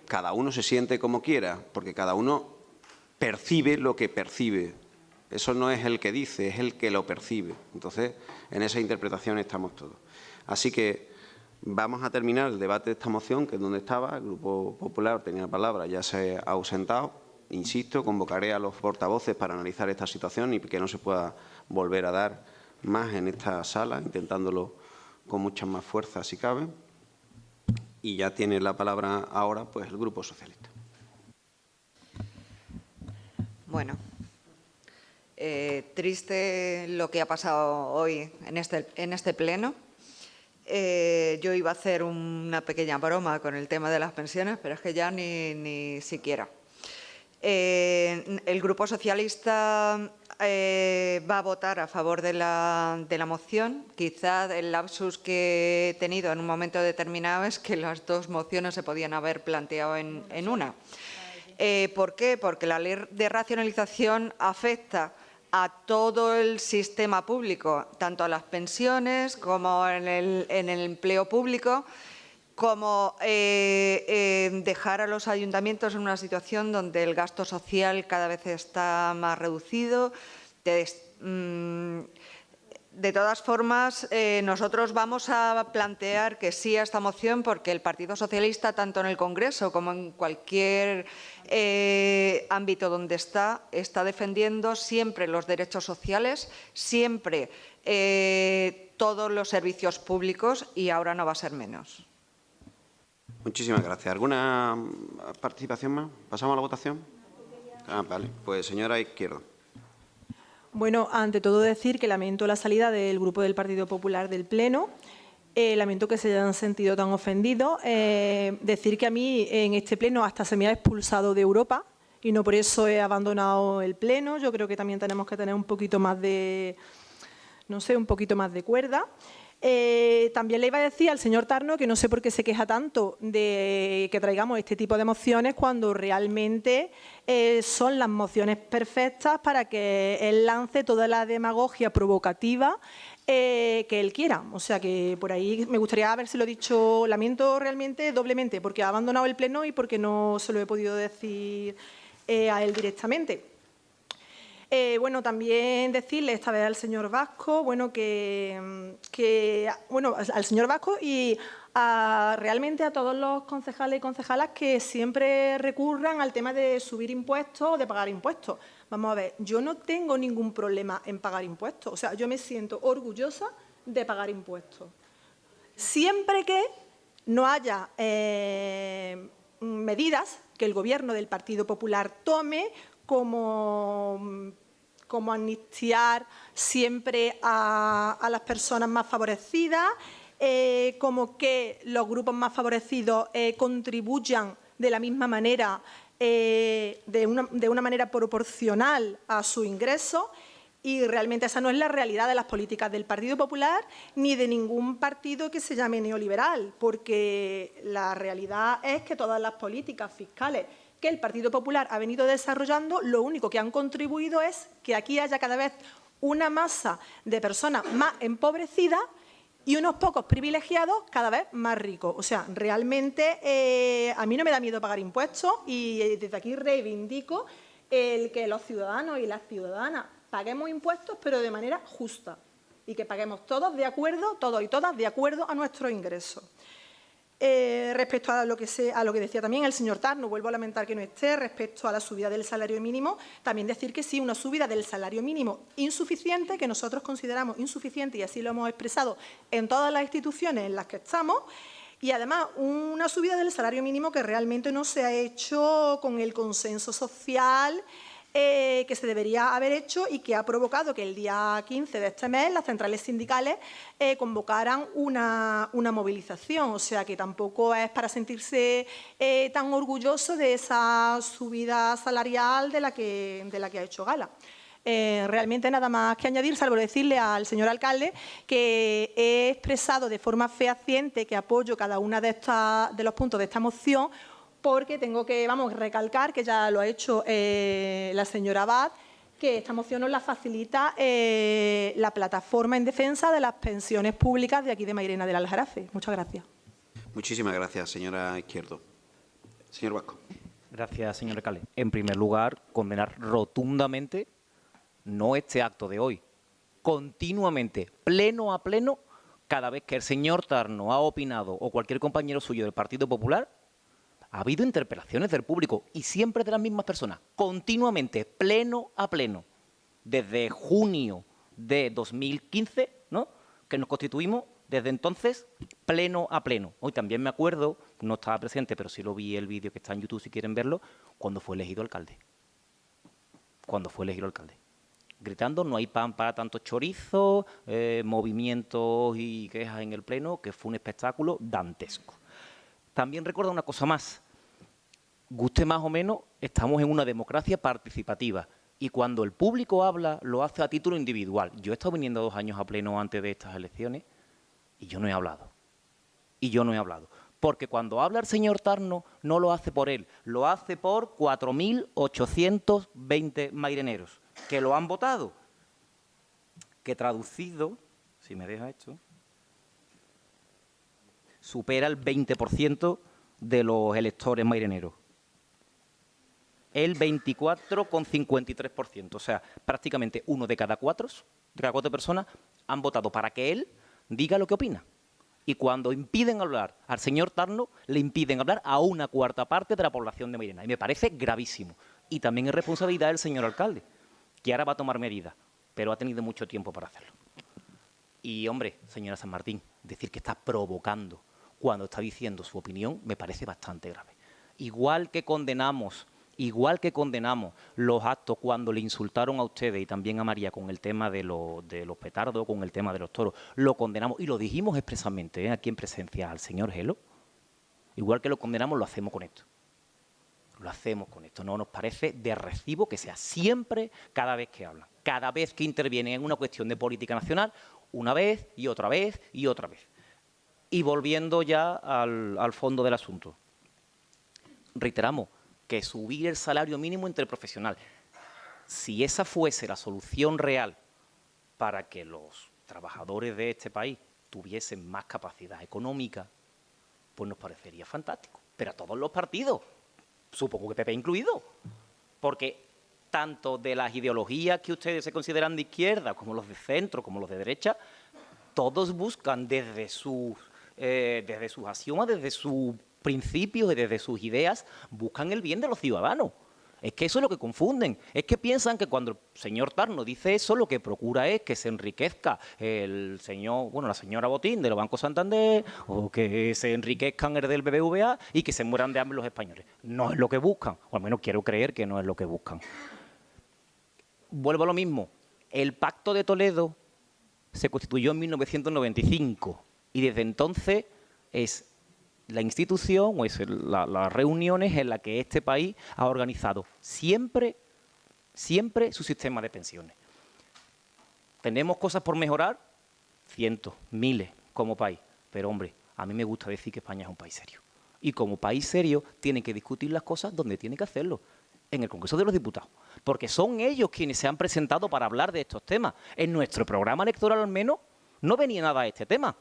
Cada uno se siente como quiera, porque cada uno percibe lo que percibe. Eso no es el que dice, es el que lo percibe. Entonces, en esa interpretación estamos todos. Así que vamos a terminar el debate de esta moción, que es donde estaba. El Grupo Popular tenía la palabra, ya se ha ausentado. Insisto, convocaré a los portavoces para analizar esta situación y que no se pueda volver a dar más en esta sala, intentándolo con mucha más fuerza si cabe. Y ya tiene la palabra ahora pues el Grupo Socialista. Bueno, triste lo que ha pasado hoy en este pleno. Yo iba a hacer una pequeña broma con el tema de las pensiones, pero es que ya ni siquiera. El Grupo Socialista va a votar a favor de la moción. Quizá el lapsus que he tenido en un momento determinado es que las dos mociones se podían haber planteado en una. ¿Por qué? Porque la ley de racionalización afecta a todo el sistema público, tanto a las pensiones como en el empleo público, como dejar a los ayuntamientos en una situación donde el gasto social cada vez está más reducido. De todas formas, nosotros vamos a plantear que sí a esta moción porque el Partido Socialista, tanto en el Congreso como en cualquier ámbito donde está defendiendo siempre los derechos sociales, siempre todos los servicios públicos y ahora no va a ser menos. Muchísimas gracias. ¿Alguna participación más? ¿Pasamos a la votación? Vale. Pues señora Izquierdo. Bueno, ante todo decir que lamento la salida del Grupo del Partido Popular del Pleno. Lamento que se hayan sentido tan ofendidos. Decir que a mí en este Pleno hasta se me ha expulsado de Europa y no por eso he abandonado el Pleno. Yo creo que también tenemos que tener un poquito más de, no sé, un poquito más de cuerda. También le iba a decir al señor Tarno que no sé por qué se queja tanto de que traigamos este tipo de mociones cuando realmente son las mociones perfectas para que él lance toda la demagogia provocativa que él quiera. O sea que por ahí me gustaría habérselo dicho, lamento realmente doblemente porque ha abandonado el Pleno y porque no se lo he podido decir a él directamente. Bueno, también decirle esta vez al señor Vasco, bueno, bueno, al señor Vasco y realmente a todos los concejales y concejalas que siempre recurran al tema de subir impuestos o de pagar impuestos. Vamos a ver, yo no tengo ningún problema en pagar impuestos, o sea, yo me siento orgullosa de pagar impuestos. Siempre que no haya medidas que el Gobierno del Partido Popular tome como amnistiar siempre a las personas más favorecidas, como que los grupos más favorecidos contribuyan de la misma manera, de una manera proporcional a su ingreso. Y realmente esa no es la realidad de las políticas del Partido Popular ni de ningún partido que se llame neoliberal, porque la realidad es que todas las políticas fiscales que el Partido Popular ha venido desarrollando, lo único que han contribuido es que aquí haya cada vez una masa de personas más empobrecidas y unos pocos privilegiados cada vez más ricos. O sea, realmente a mí no me da miedo pagar impuestos y desde aquí reivindico el que los ciudadanos y las ciudadanas paguemos impuestos, pero de manera justa y que paguemos todos de acuerdo, todos y todas de acuerdo a nuestros ingresos. Respecto a lo que decía también el señor Tarno, vuelvo a lamentar que no esté, respecto a la subida del salario mínimo, también decir que sí, una subida del salario mínimo insuficiente, que nosotros consideramos insuficiente y así lo hemos expresado en todas las instituciones en las que estamos, y además una subida del salario mínimo que realmente no se ha hecho con el consenso social que se debería haber hecho y que ha provocado que el día 15 de este mes las centrales sindicales convocaran una movilización. O sea que tampoco es para sentirse tan orgulloso de esa subida salarial de la que ha hecho gala. Realmente nada más que añadir, salvo decirle al señor alcalde que he expresado de forma fehaciente que apoyo cada uno de los puntos de esta moción, porque tengo que, recalcar, que ya lo ha hecho la señora Abad, que esta moción nos la facilita la plataforma en defensa de las pensiones públicas de aquí de Mairena del Aljarafe. Muchas gracias. Muchísimas gracias, señora Izquierdo. Señor Vasco. Gracias, señor alcalde. En primer lugar, condenar rotundamente no este acto de hoy, continuamente, pleno a pleno, cada vez que el señor Tarno ha opinado o cualquier compañero suyo del Partido Popular, ha habido interpelaciones del público y siempre de las mismas personas, continuamente, pleno a pleno, desde junio de 2015, ¿no?, que nos constituimos, desde entonces, pleno a pleno. Hoy también me acuerdo, no estaba presente, pero sí lo vi el vídeo que está en YouTube si quieren verlo, cuando fue elegido alcalde. Cuando fue elegido alcalde. Gritando, no hay pan para tantos chorizos, movimientos y quejas en el pleno, que fue un espectáculo dantesco. También recuerdo una cosa más. Guste más o menos, estamos en una democracia participativa y cuando el público habla, lo hace a título individual. Yo he estado viniendo 2 años a pleno antes de estas elecciones y yo no he hablado. Porque cuando habla el señor Tarno, no lo hace por él, lo hace por 4.820 maireneros que lo han votado. Que traducido, si me deja esto, supera el 20% de los electores maireneros. El 24,53%. O sea, prácticamente 1 de cada 4 personas han votado para que él diga lo que opina. Y cuando impiden hablar al señor Tarno, le impiden hablar a 1/4 parte de la población de Mairena. Y me parece gravísimo. Y también es responsabilidad del señor alcalde, que ahora va a tomar medidas, pero ha tenido mucho tiempo para hacerlo. Y, hombre, señora San Martín, decir que está provocando cuando está diciendo su opinión me parece bastante grave. Igual que condenamos los actos cuando le insultaron a ustedes y también a María con el tema de los petardos, con el tema de los toros, lo condenamos y lo dijimos expresamente aquí en presencia al señor Gelo. Igual que lo condenamos, lo hacemos con esto. No nos parece de recibo que sea siempre, cada vez que hablan, cada vez que intervienen en una cuestión de política nacional, una vez y otra vez y otra vez. Y volviendo ya al fondo del asunto, reiteramos que subir el salario mínimo interprofesional, si esa fuese la solución real para que los trabajadores de este país tuviesen más capacidad económica, pues nos parecería fantástico. Pero a todos los partidos, supongo que PP incluido, porque tanto de las ideologías que ustedes se consideran de izquierda, como los de centro, como los de derecha, todos buscan desde sus axiomas, desde sus principios y desde sus ideas, buscan el bien de los ciudadanos. Es que eso es lo que confunden. Es que piensan que cuando el señor Tarno dice eso, lo que procura es que se enriquezca la señora Botín de los Bancos Santander, o que se enriquezcan el del BBVA y que se mueran de hambre los españoles. No es lo que buscan, o al menos quiero creer que no es lo que buscan. Vuelvo a lo mismo. El Pacto de Toledo se constituyó en 1995 y desde entonces es la institución o es las reuniones en las que este país ha organizado siempre su sistema de pensiones. ¿Tenemos cosas por mejorar? Cientos, miles como país. Pero, hombre, a mí me gusta decir que España es un país serio. Y como país serio tiene que discutir las cosas donde tiene que hacerlo, en el Congreso de los Diputados. Porque son ellos quienes se han presentado para hablar de estos temas. En nuestro programa electoral, al menos, no venía nada de este tema.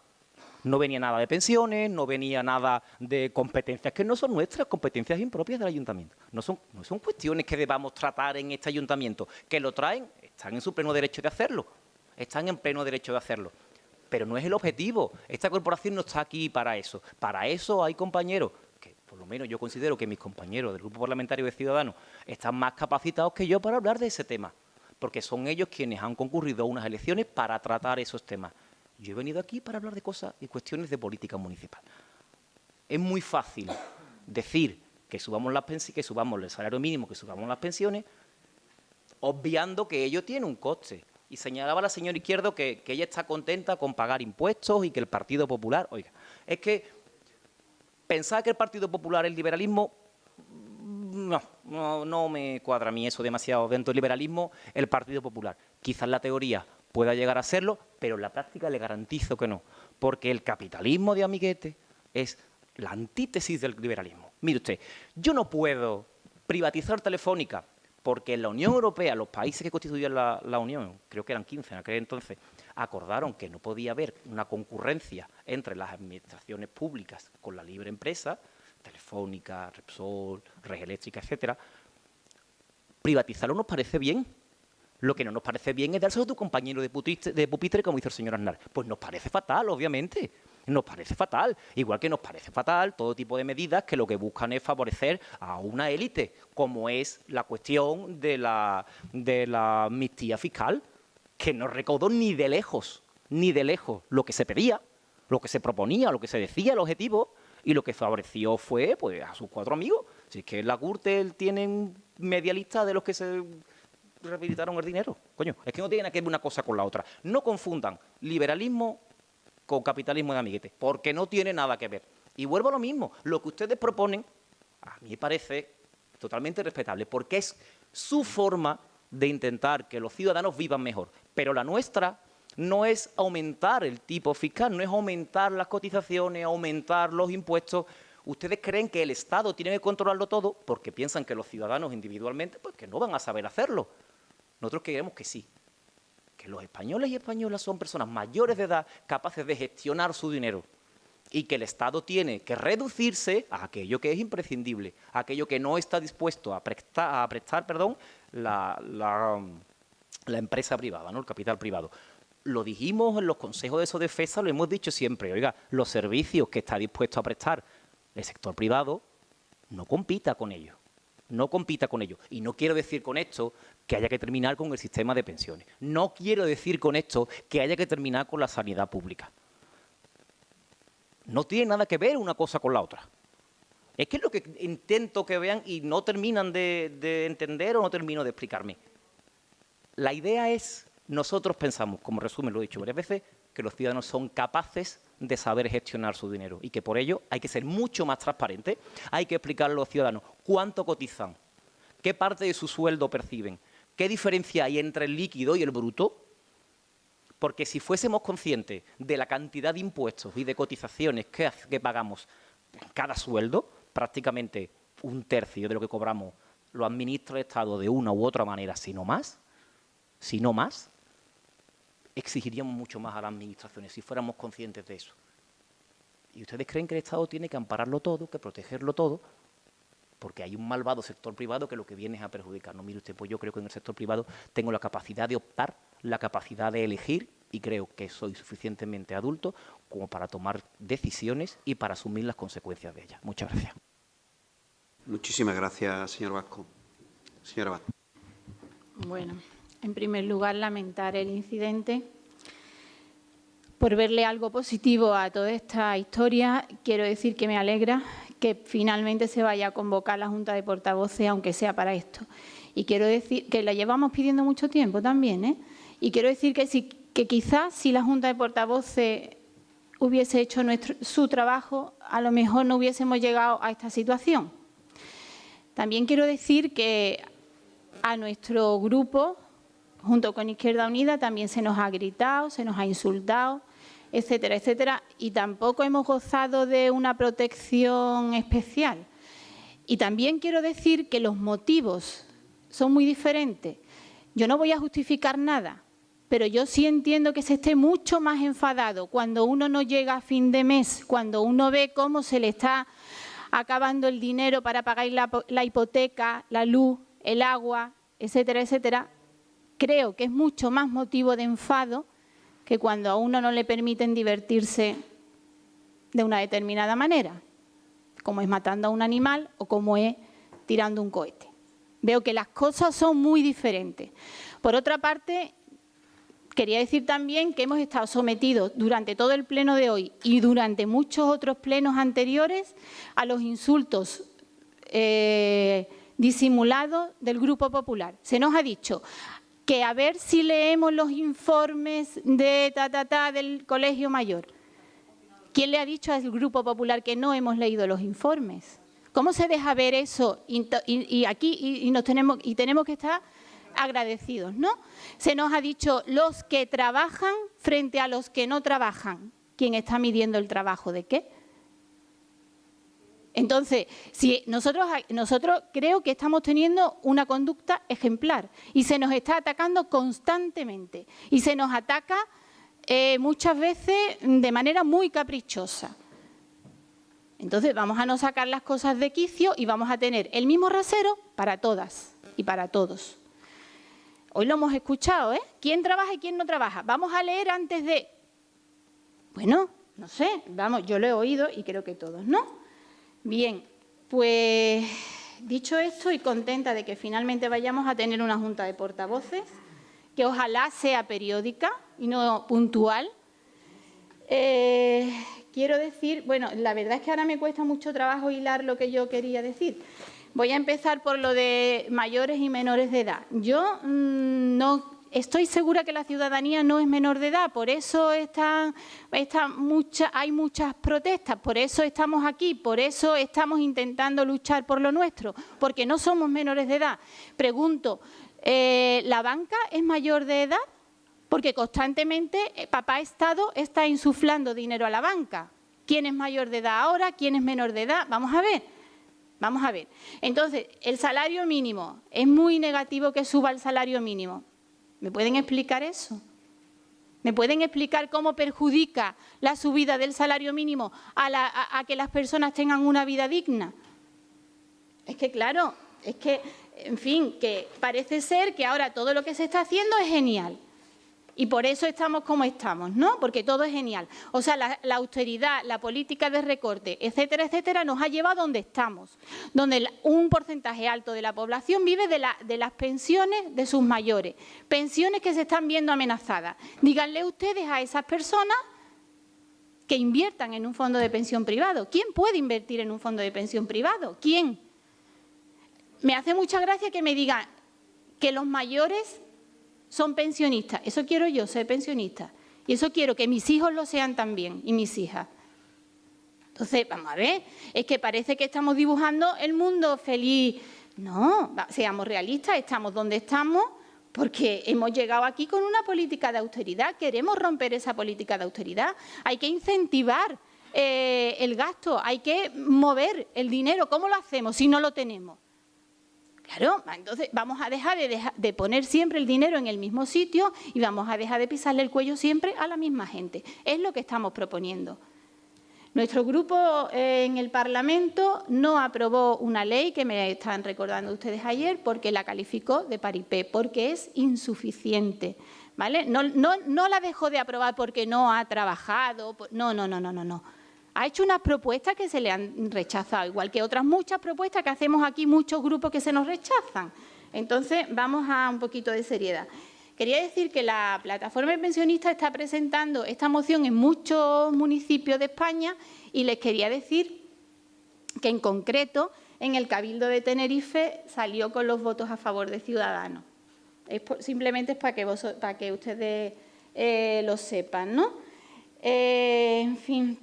No venía nada de pensiones, no venía nada de competencias que no son nuestras, competencias impropias del ayuntamiento. No son cuestiones que debamos tratar en este ayuntamiento. Que lo traen, están en su pleno derecho de hacerlo. Pero no es el objetivo. Esta corporación no está aquí para eso. Para eso hay compañeros, que por lo menos yo considero que mis compañeros del Grupo Parlamentario de Ciudadanos están más capacitados que yo para hablar de ese tema. Porque son ellos quienes han concurrido a unas elecciones para tratar esos temas. Yo he venido aquí para hablar de cosas y cuestiones de política municipal. Es muy fácil decir que subamos el salario mínimo, que subamos las pensiones, obviando que ello tiene un coste. Y señalaba la señora Izquierdo que ella está contenta con pagar impuestos y que el Partido Popular... Oiga, es que pensar que el Partido Popular es liberalismo, no me cuadra a mí eso demasiado. Dentro del liberalismo, el Partido Popular. Quizás la teoría pueda llegar a serlo, pero en la práctica le garantizo que no, porque el capitalismo de amiguete es la antítesis del liberalismo. Mire usted, yo no puedo privatizar Telefónica porque en la Unión Europea, los países que constituían la Unión, creo que eran 15 en aquel entonces, acordaron que no podía haber una concurrencia entre las administraciones públicas con la libre empresa, Telefónica, Repsol, Red Eléctrica, etcétera. Privatizarlo nos parece bien. Lo que no nos parece bien es dárselo a tu compañero de pupitre, como dice el señor Aznar. Pues nos parece fatal, obviamente. Nos parece fatal. Igual que nos parece fatal todo tipo de medidas que lo que buscan es favorecer a una élite, como es la cuestión de la amnistía fiscal, que no recaudó ni de lejos lo que se pedía, lo que se proponía, lo que se decía, el objetivo, y lo que favoreció fue pues a sus 4 amigos. Si es que la Gürtel tiene media lista de los que se rehabilitaron el dinero. Coño, es que no tiene que ver una cosa con la otra. No confundan liberalismo con capitalismo de amiguete, porque no tiene nada que ver. Y vuelvo a lo mismo, lo que ustedes proponen, a mí me parece totalmente respetable, porque es su forma de intentar que los ciudadanos vivan mejor. Pero la nuestra no es aumentar el tipo fiscal, no es aumentar las cotizaciones, aumentar los impuestos. Ustedes creen que el Estado tiene que controlarlo todo porque piensan que los ciudadanos individualmente pues que no van a saber hacerlo. Nosotros creemos que sí, que los españoles y españolas son personas mayores de edad capaces de gestionar su dinero y que el Estado tiene que reducirse a aquello que es imprescindible, a aquello que no está dispuesto a prestar la empresa privada, ¿no? El capital privado. Lo dijimos en los consejos de Sodefesa, lo hemos dicho siempre. Oiga, los servicios que está dispuesto a prestar el sector privado, no compita con ellos. No compita con ellos. Y no quiero decir con esto que haya que terminar con el sistema de pensiones. No quiero decir con esto que haya que terminar con la sanidad pública. No tiene nada que ver una cosa con la otra. Es que es lo que intento que vean y no terminan de entender o no termino de explicarme. La idea es, nosotros pensamos, como resumen lo he dicho varias veces, que los ciudadanos son capaces de saber gestionar su dinero y que por ello hay que ser mucho más transparente, hay que explicarle a los ciudadanos cuánto cotizan, qué parte de su sueldo perciben, qué diferencia hay entre el líquido y el bruto, porque si fuésemos conscientes de la cantidad de impuestos y de cotizaciones que pagamos en cada sueldo, prácticamente 1/3 de lo que cobramos lo administra el Estado de una u otra manera, si no más, exigiríamos mucho más a las administraciones si fuéramos conscientes de eso. ¿Y ustedes creen que el Estado tiene que ampararlo todo, que protegerlo todo? Porque hay un malvado sector privado que lo que viene es a perjudicarnos. Mire usted, pues yo creo que en el sector privado tengo la capacidad de optar, la capacidad de elegir y creo que soy suficientemente adulto como para tomar decisiones y para asumir las consecuencias de ellas. Muchas gracias. Muchísimas gracias, señor Vasco. Señora Abad. Bueno, en primer lugar, lamentar el incidente. Por verle algo positivo a toda esta historia, quiero decir que me alegra que finalmente se vaya a convocar la Junta de Portavoces, aunque sea para esto. Y quiero decir que la llevamos pidiendo mucho tiempo también, ¿eh? Y quiero decir que quizás si la Junta de Portavoces hubiese hecho su trabajo, a lo mejor no hubiésemos llegado a esta situación. También quiero decir que a nuestro grupo, junto con Izquierda Unida, también se nos ha gritado, se nos ha insultado, etcétera, etcétera, y tampoco hemos gozado de una protección especial. Y también quiero decir que los motivos son muy diferentes. Yo no voy a justificar nada, pero yo sí entiendo que se esté mucho más enfadado cuando uno no llega a fin de mes, cuando uno ve cómo se le está acabando el dinero para pagar la hipoteca, la luz, el agua, etcétera, etcétera. Creo que es mucho más motivo de enfado que cuando a uno no le permiten divertirse de una determinada manera, como es matando a un animal o como es tirando un cohete. Veo que las cosas son muy diferentes. Por otra parte, quería decir también que hemos estado sometidos durante todo el pleno de hoy y durante muchos otros plenos anteriores a los insultos disimulados del Grupo Popular. Se nos ha dicho que a ver si leemos los informes de del Colegio Mayor. ¿Quién le ha dicho al Grupo Popular que no hemos leído los informes? ¿Cómo se deja ver eso? Tenemos que estar agradecidos, ¿no? Se nos ha dicho los que trabajan frente a los que no trabajan. ¿Quién está midiendo el trabajo de qué? Entonces, si nosotros creo que estamos teniendo una conducta ejemplar y se nos está atacando constantemente y se nos ataca muchas veces de manera muy caprichosa. Entonces, vamos a no sacar las cosas de quicio y vamos a tener el mismo rasero para todas y para todos. Hoy lo hemos escuchado, ¿eh? ¿Quién trabaja y quién no trabaja? Vamos a leer antes de... Bueno, no sé, vamos, yo lo he oído y creo que todos, ¿no? Bien, pues dicho esto y contenta de que finalmente vayamos a tener una junta de portavoces, que ojalá sea periódica y no puntual. Quiero decir, bueno, la verdad es que ahora me cuesta mucho trabajo hilar lo que yo quería decir. Voy a empezar por lo de mayores y menores de edad. Yo no estoy segura que la ciudadanía no es menor de edad, por eso hay muchas protestas, por eso estamos aquí, por eso estamos intentando luchar por lo nuestro, porque no somos menores de edad. Pregunto, ¿la banca es mayor de edad? Porque constantemente papá Estado está insuflando dinero a la banca. ¿Quién es mayor de edad ahora? ¿Quién es menor de edad? Vamos a ver. Vamos a ver. Entonces, el salario mínimo, es muy negativo que suba el salario mínimo. ¿Me pueden explicar eso? ¿Me pueden explicar cómo perjudica la subida del salario mínimo a que las personas tengan una vida digna? Es que, claro, es que, en fin, que parece ser que ahora todo lo que se está haciendo es genial. Y por eso estamos como estamos, ¿no? Porque todo es genial. O sea, la austeridad, la política de recorte, etcétera, etcétera, nos ha llevado a donde estamos, donde un porcentaje alto de la población vive de las pensiones de sus mayores, pensiones que se están viendo amenazadas. Díganle ustedes a esas personas que inviertan en un fondo de pensión privado. ¿Quién puede invertir en un fondo de pensión privado? ¿Quién? Me hace mucha gracia que me digan que los mayores son pensionistas. Eso quiero yo, ser pensionista. Y eso quiero que mis hijos lo sean también, y mis hijas. Entonces, vamos a ver, es que parece que estamos dibujando el mundo feliz. No, seamos realistas, estamos donde estamos porque hemos llegado aquí con una política de austeridad. Queremos romper esa política de austeridad. Hay que incentivar el gasto, hay que mover el dinero. ¿Cómo lo hacemos si no lo tenemos? Claro, entonces vamos a dejar de poner siempre el dinero en el mismo sitio y vamos a dejar de pisarle el cuello siempre a la misma gente. Es lo que estamos proponiendo. Nuestro grupo en el Parlamento no aprobó una ley, que me están recordando ustedes ayer, porque la calificó de paripé, porque es insuficiente, ¿vale? No la dejó de aprobar porque no ha trabajado, no. Ha hecho unas propuestas que se le han rechazado, igual que otras muchas propuestas que hacemos aquí, muchos grupos que se nos rechazan. Entonces, vamos a un poquito de seriedad. Quería decir que la plataforma de pensionistas está presentando esta moción en muchos municipios de España y les quería decir que, en concreto, en el Cabildo de Tenerife salió con los votos a favor de Ciudadanos. Simplemente es para que ustedes lo sepan, ¿no? En fin.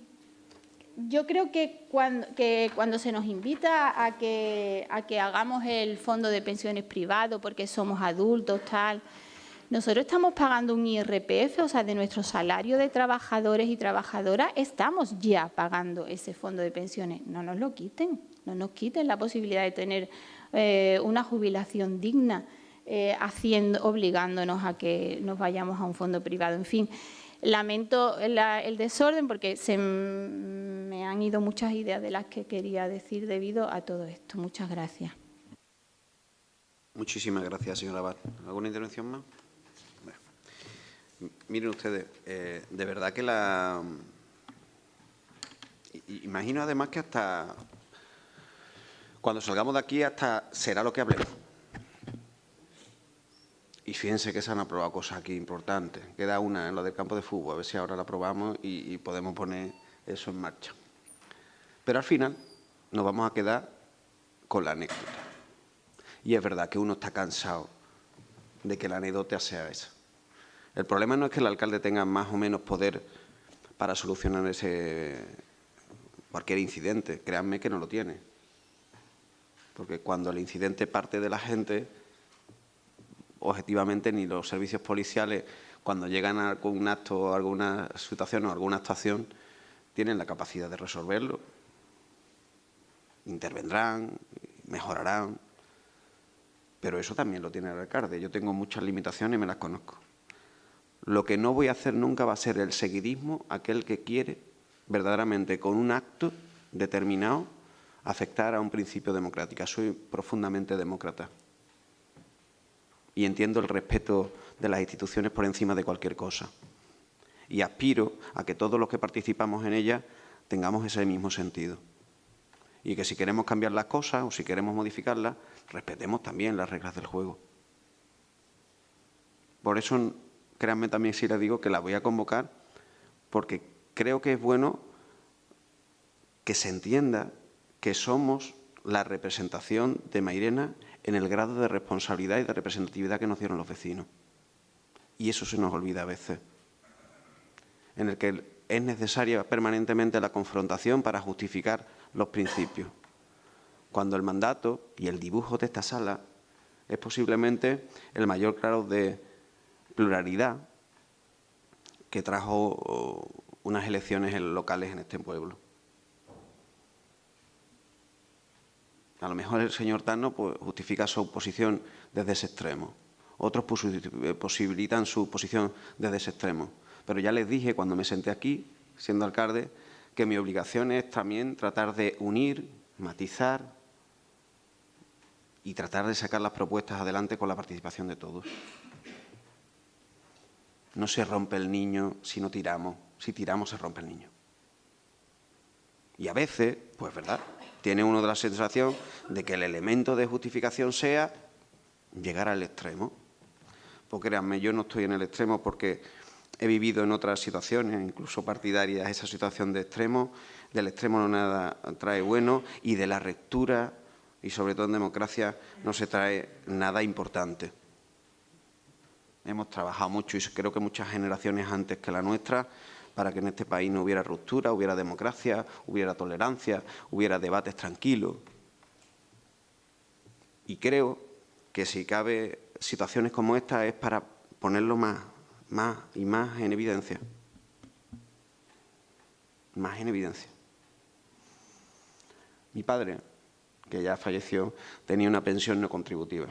Yo creo que cuando se nos invita a que hagamos el fondo de pensiones privado porque somos adultos, tal, nosotros estamos pagando un IRPF, o sea, de nuestro salario de trabajadores y trabajadoras, estamos ya pagando ese fondo de pensiones. No nos lo quiten, no nos quiten la posibilidad de tener una jubilación digna, obligándonos a que nos vayamos a un fondo privado. En fin. Lamento el desorden porque se me han ido muchas ideas de las que quería decir debido a todo esto. Muchas gracias. Muchísimas gracias, señora Abad. ¿Alguna intervención más? Bueno. Miren ustedes, de verdad que imagino además que hasta cuando salgamos de aquí hasta será lo que hablemos. Y fíjense que se han aprobado cosas aquí importantes. Queda una en lo del campo de fútbol, a ver si ahora la aprobamos y podemos poner eso en marcha. Pero al final nos vamos a quedar con la anécdota. Y es verdad que uno está cansado de que la anécdota sea esa. El problema no es que el alcalde tenga más o menos poder para solucionar cualquier incidente. Créanme que no lo tiene. Porque cuando el incidente parte de la gente, objetivamente ni los servicios policiales, cuando llegan a algún acto, alguna situación o alguna actuación, tienen la capacidad de resolverlo. intervendrán, mejorarán, pero eso también lo tiene el alcalde. Yo tengo muchas limitaciones y me las conozco. Lo que no voy a hacer nunca va a ser el seguidismo, aquel que quiere verdaderamente con un acto determinado afectar a un principio democrático. Soy profundamente demócrata y entiendo el respeto de las instituciones por encima de cualquier cosa. Y aspiro a que todos los que participamos en ellas tengamos ese mismo sentido. Y que si queremos cambiar las cosas o si queremos modificarlas, respetemos también las reglas del juego. Por eso, créanme también si les digo que la voy a convocar, porque creo que es bueno que se entienda que somos la representación de Mairena en el grado de responsabilidad y de representatividad que nos dieron los vecinos. Y eso se nos olvida a veces, en el que es necesaria permanentemente la confrontación para justificar los principios. Cuando el mandato y el dibujo de esta sala es posiblemente el mayor grado de pluralidad que trajo unas elecciones locales en este pueblo. A lo mejor el señor Tano pues, justifica su oposición desde ese extremo. Otros posibilitan su posición desde ese extremo. Pero ya les dije cuando me senté aquí, siendo alcalde, que mi obligación es también tratar de unir, matizar y tratar de sacar las propuestas adelante con la participación de todos. No se rompe el niño si no tiramos. Si tiramos se rompe el niño. Y a veces, pues verdad, tiene uno de la sensación de que el elemento de justificación sea llegar al extremo. Pues créanme, yo no estoy en el extremo porque he vivido en otras situaciones, incluso partidarias, esa situación de extremo. Del extremo no nada trae bueno y de la ruptura, y sobre todo en democracia, no se trae nada importante. Hemos trabajado mucho y creo que muchas generaciones antes que la nuestra para que en este país no hubiera ruptura, hubiera democracia, hubiera tolerancia, hubiera debates tranquilos. Y creo que si cabe situaciones como esta es para ponerlo más y más en evidencia. Más en evidencia. Mi padre, que ya falleció, tenía una pensión no contributiva.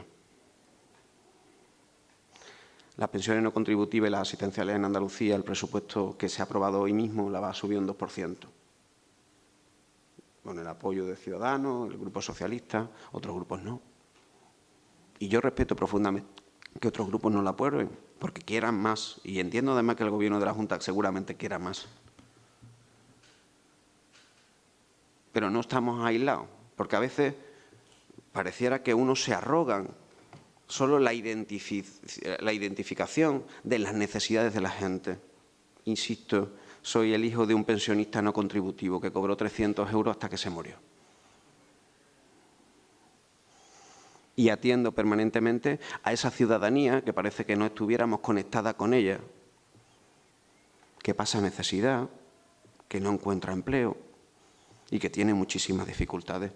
Las pensiones no contributivas y las asistenciales en Andalucía, el presupuesto que se ha aprobado hoy mismo la va a subir un 2%. Con el apoyo de Ciudadanos, el Grupo Socialista, otros grupos no. Y yo respeto profundamente que otros grupos no la aprueben, porque quieran más. Y entiendo además que el Gobierno de la Junta seguramente quiera más. Pero no estamos aislados, porque a veces pareciera que unos se arrogan solo la identificación de las necesidades de la gente. Insisto, soy el hijo de un pensionista no contributivo que cobró 300 euros hasta que se murió. Y atiendo permanentemente a esa ciudadanía que parece que no estuviéramos conectada con ella, que pasa necesidad, que no encuentra empleo y que tiene muchísimas dificultades.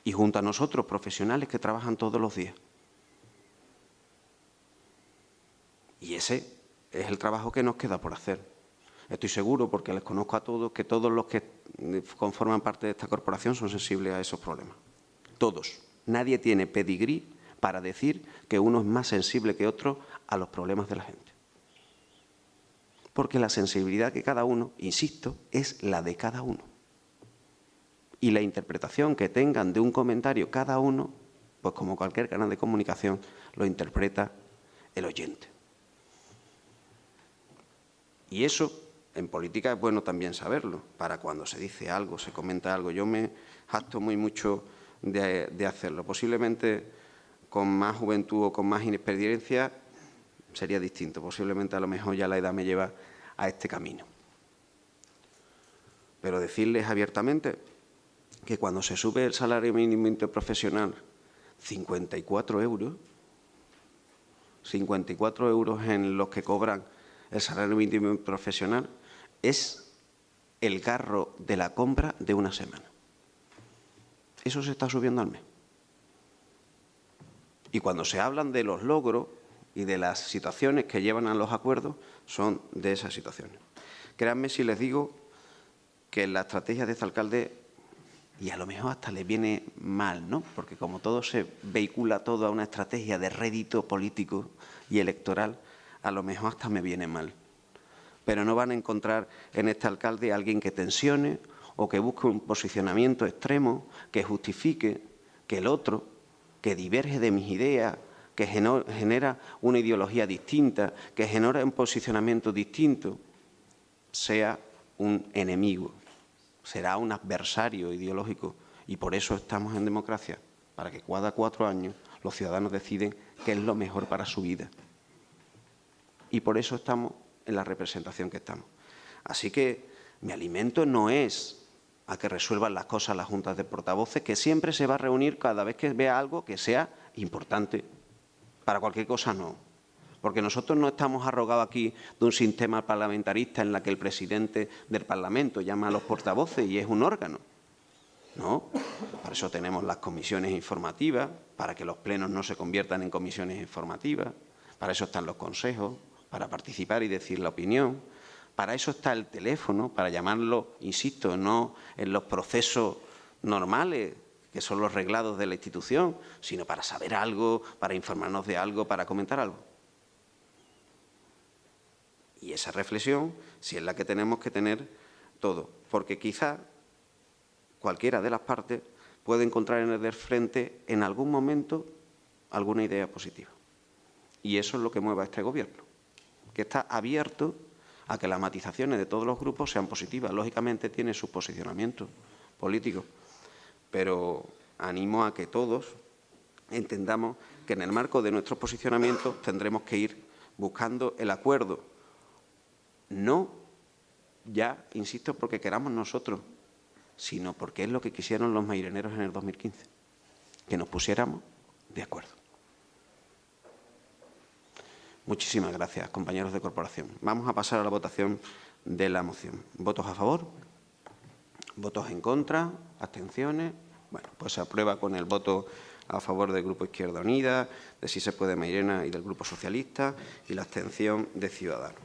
Y junto a nosotros, profesionales que trabajan todos los días. Y ese es el trabajo que nos queda por hacer. Estoy seguro, porque les conozco a todos, que todos los que conforman parte de esta corporación son sensibles a esos problemas. Todos. Nadie tiene pedigrí para decir que uno es más sensible que otro a los problemas de la gente. Porque la sensibilidad que cada uno, insisto, es la de cada uno. Y la interpretación que tengan de un comentario cada uno, pues como cualquier canal de comunicación, lo interpreta el oyente. Y eso, en política, es bueno también saberlo, para cuando se dice algo, se comenta algo. Yo me jacto muy mucho de hacerlo. Posiblemente con más juventud o con más inexperiencia sería distinto. Posiblemente a lo mejor ya la edad me lleva a este camino. Pero decirles abiertamente que cuando se sube el salario mínimo interprofesional 54 euros en los que cobran el salario mínimo interprofesional es el carro de la compra de una semana. Eso se está subiendo al mes. Y cuando se hablan de los logros y de las situaciones que llevan a los acuerdos, son de esas situaciones. Créanme si les digo que la estrategia de este alcalde y a lo mejor hasta les viene mal, ¿no? Porque como todo se vehicula todo a una estrategia de rédito político y electoral, a lo mejor hasta me viene mal. Pero no van a encontrar en este alcalde a alguien que tensione o que busque un posicionamiento extremo, que justifique que el otro, que diverge de mis ideas, que genera una ideología distinta, que genera un posicionamiento distinto, sea un enemigo, será un adversario ideológico. Y por eso estamos en democracia, para que cada 4 años los ciudadanos deciden qué es lo mejor para su vida. Y por eso estamos en la representación que estamos. Así que mi alimento no es a que resuelvan las cosas las juntas de portavoces, que siempre se va a reunir cada vez que vea algo que sea importante. Para cualquier cosa no. Porque nosotros no estamos arrogados aquí de un sistema parlamentarista en la que el presidente del Parlamento llama a los portavoces y es un órgano. No, para eso tenemos las comisiones informativas, para que los plenos no se conviertan en comisiones informativas, para eso están los consejos, para participar y decir la opinión. Para eso está el teléfono, para llamarlo, insisto, no en los procesos normales, que son los reglados de la institución, sino para saber algo, para informarnos de algo, para comentar algo. Y esa reflexión, si es la que tenemos que tener todo, porque quizá cualquiera de las partes puede encontrar en el frente en algún momento alguna idea positiva. Y eso es lo que mueve a este Gobierno, que está abierto a que las matizaciones de todos los grupos sean positivas. Lógicamente tiene sus posicionamientos políticos, pero animo a que todos entendamos que en el marco de nuestros posicionamientos tendremos que ir buscando el acuerdo, no ya, insisto, porque queramos nosotros, sino porque es lo que quisieron los maireneros en el 2015, que nos pusiéramos de acuerdo. Muchísimas gracias, compañeros de corporación. Vamos a pasar a la votación de la moción. ¿Votos a favor? ¿Votos en contra? ¿Abstenciones? Bueno, pues se aprueba con el voto a favor del Grupo Izquierda Unida, de Si se puede Mairena y del Grupo Socialista y la abstención de Ciudadanos.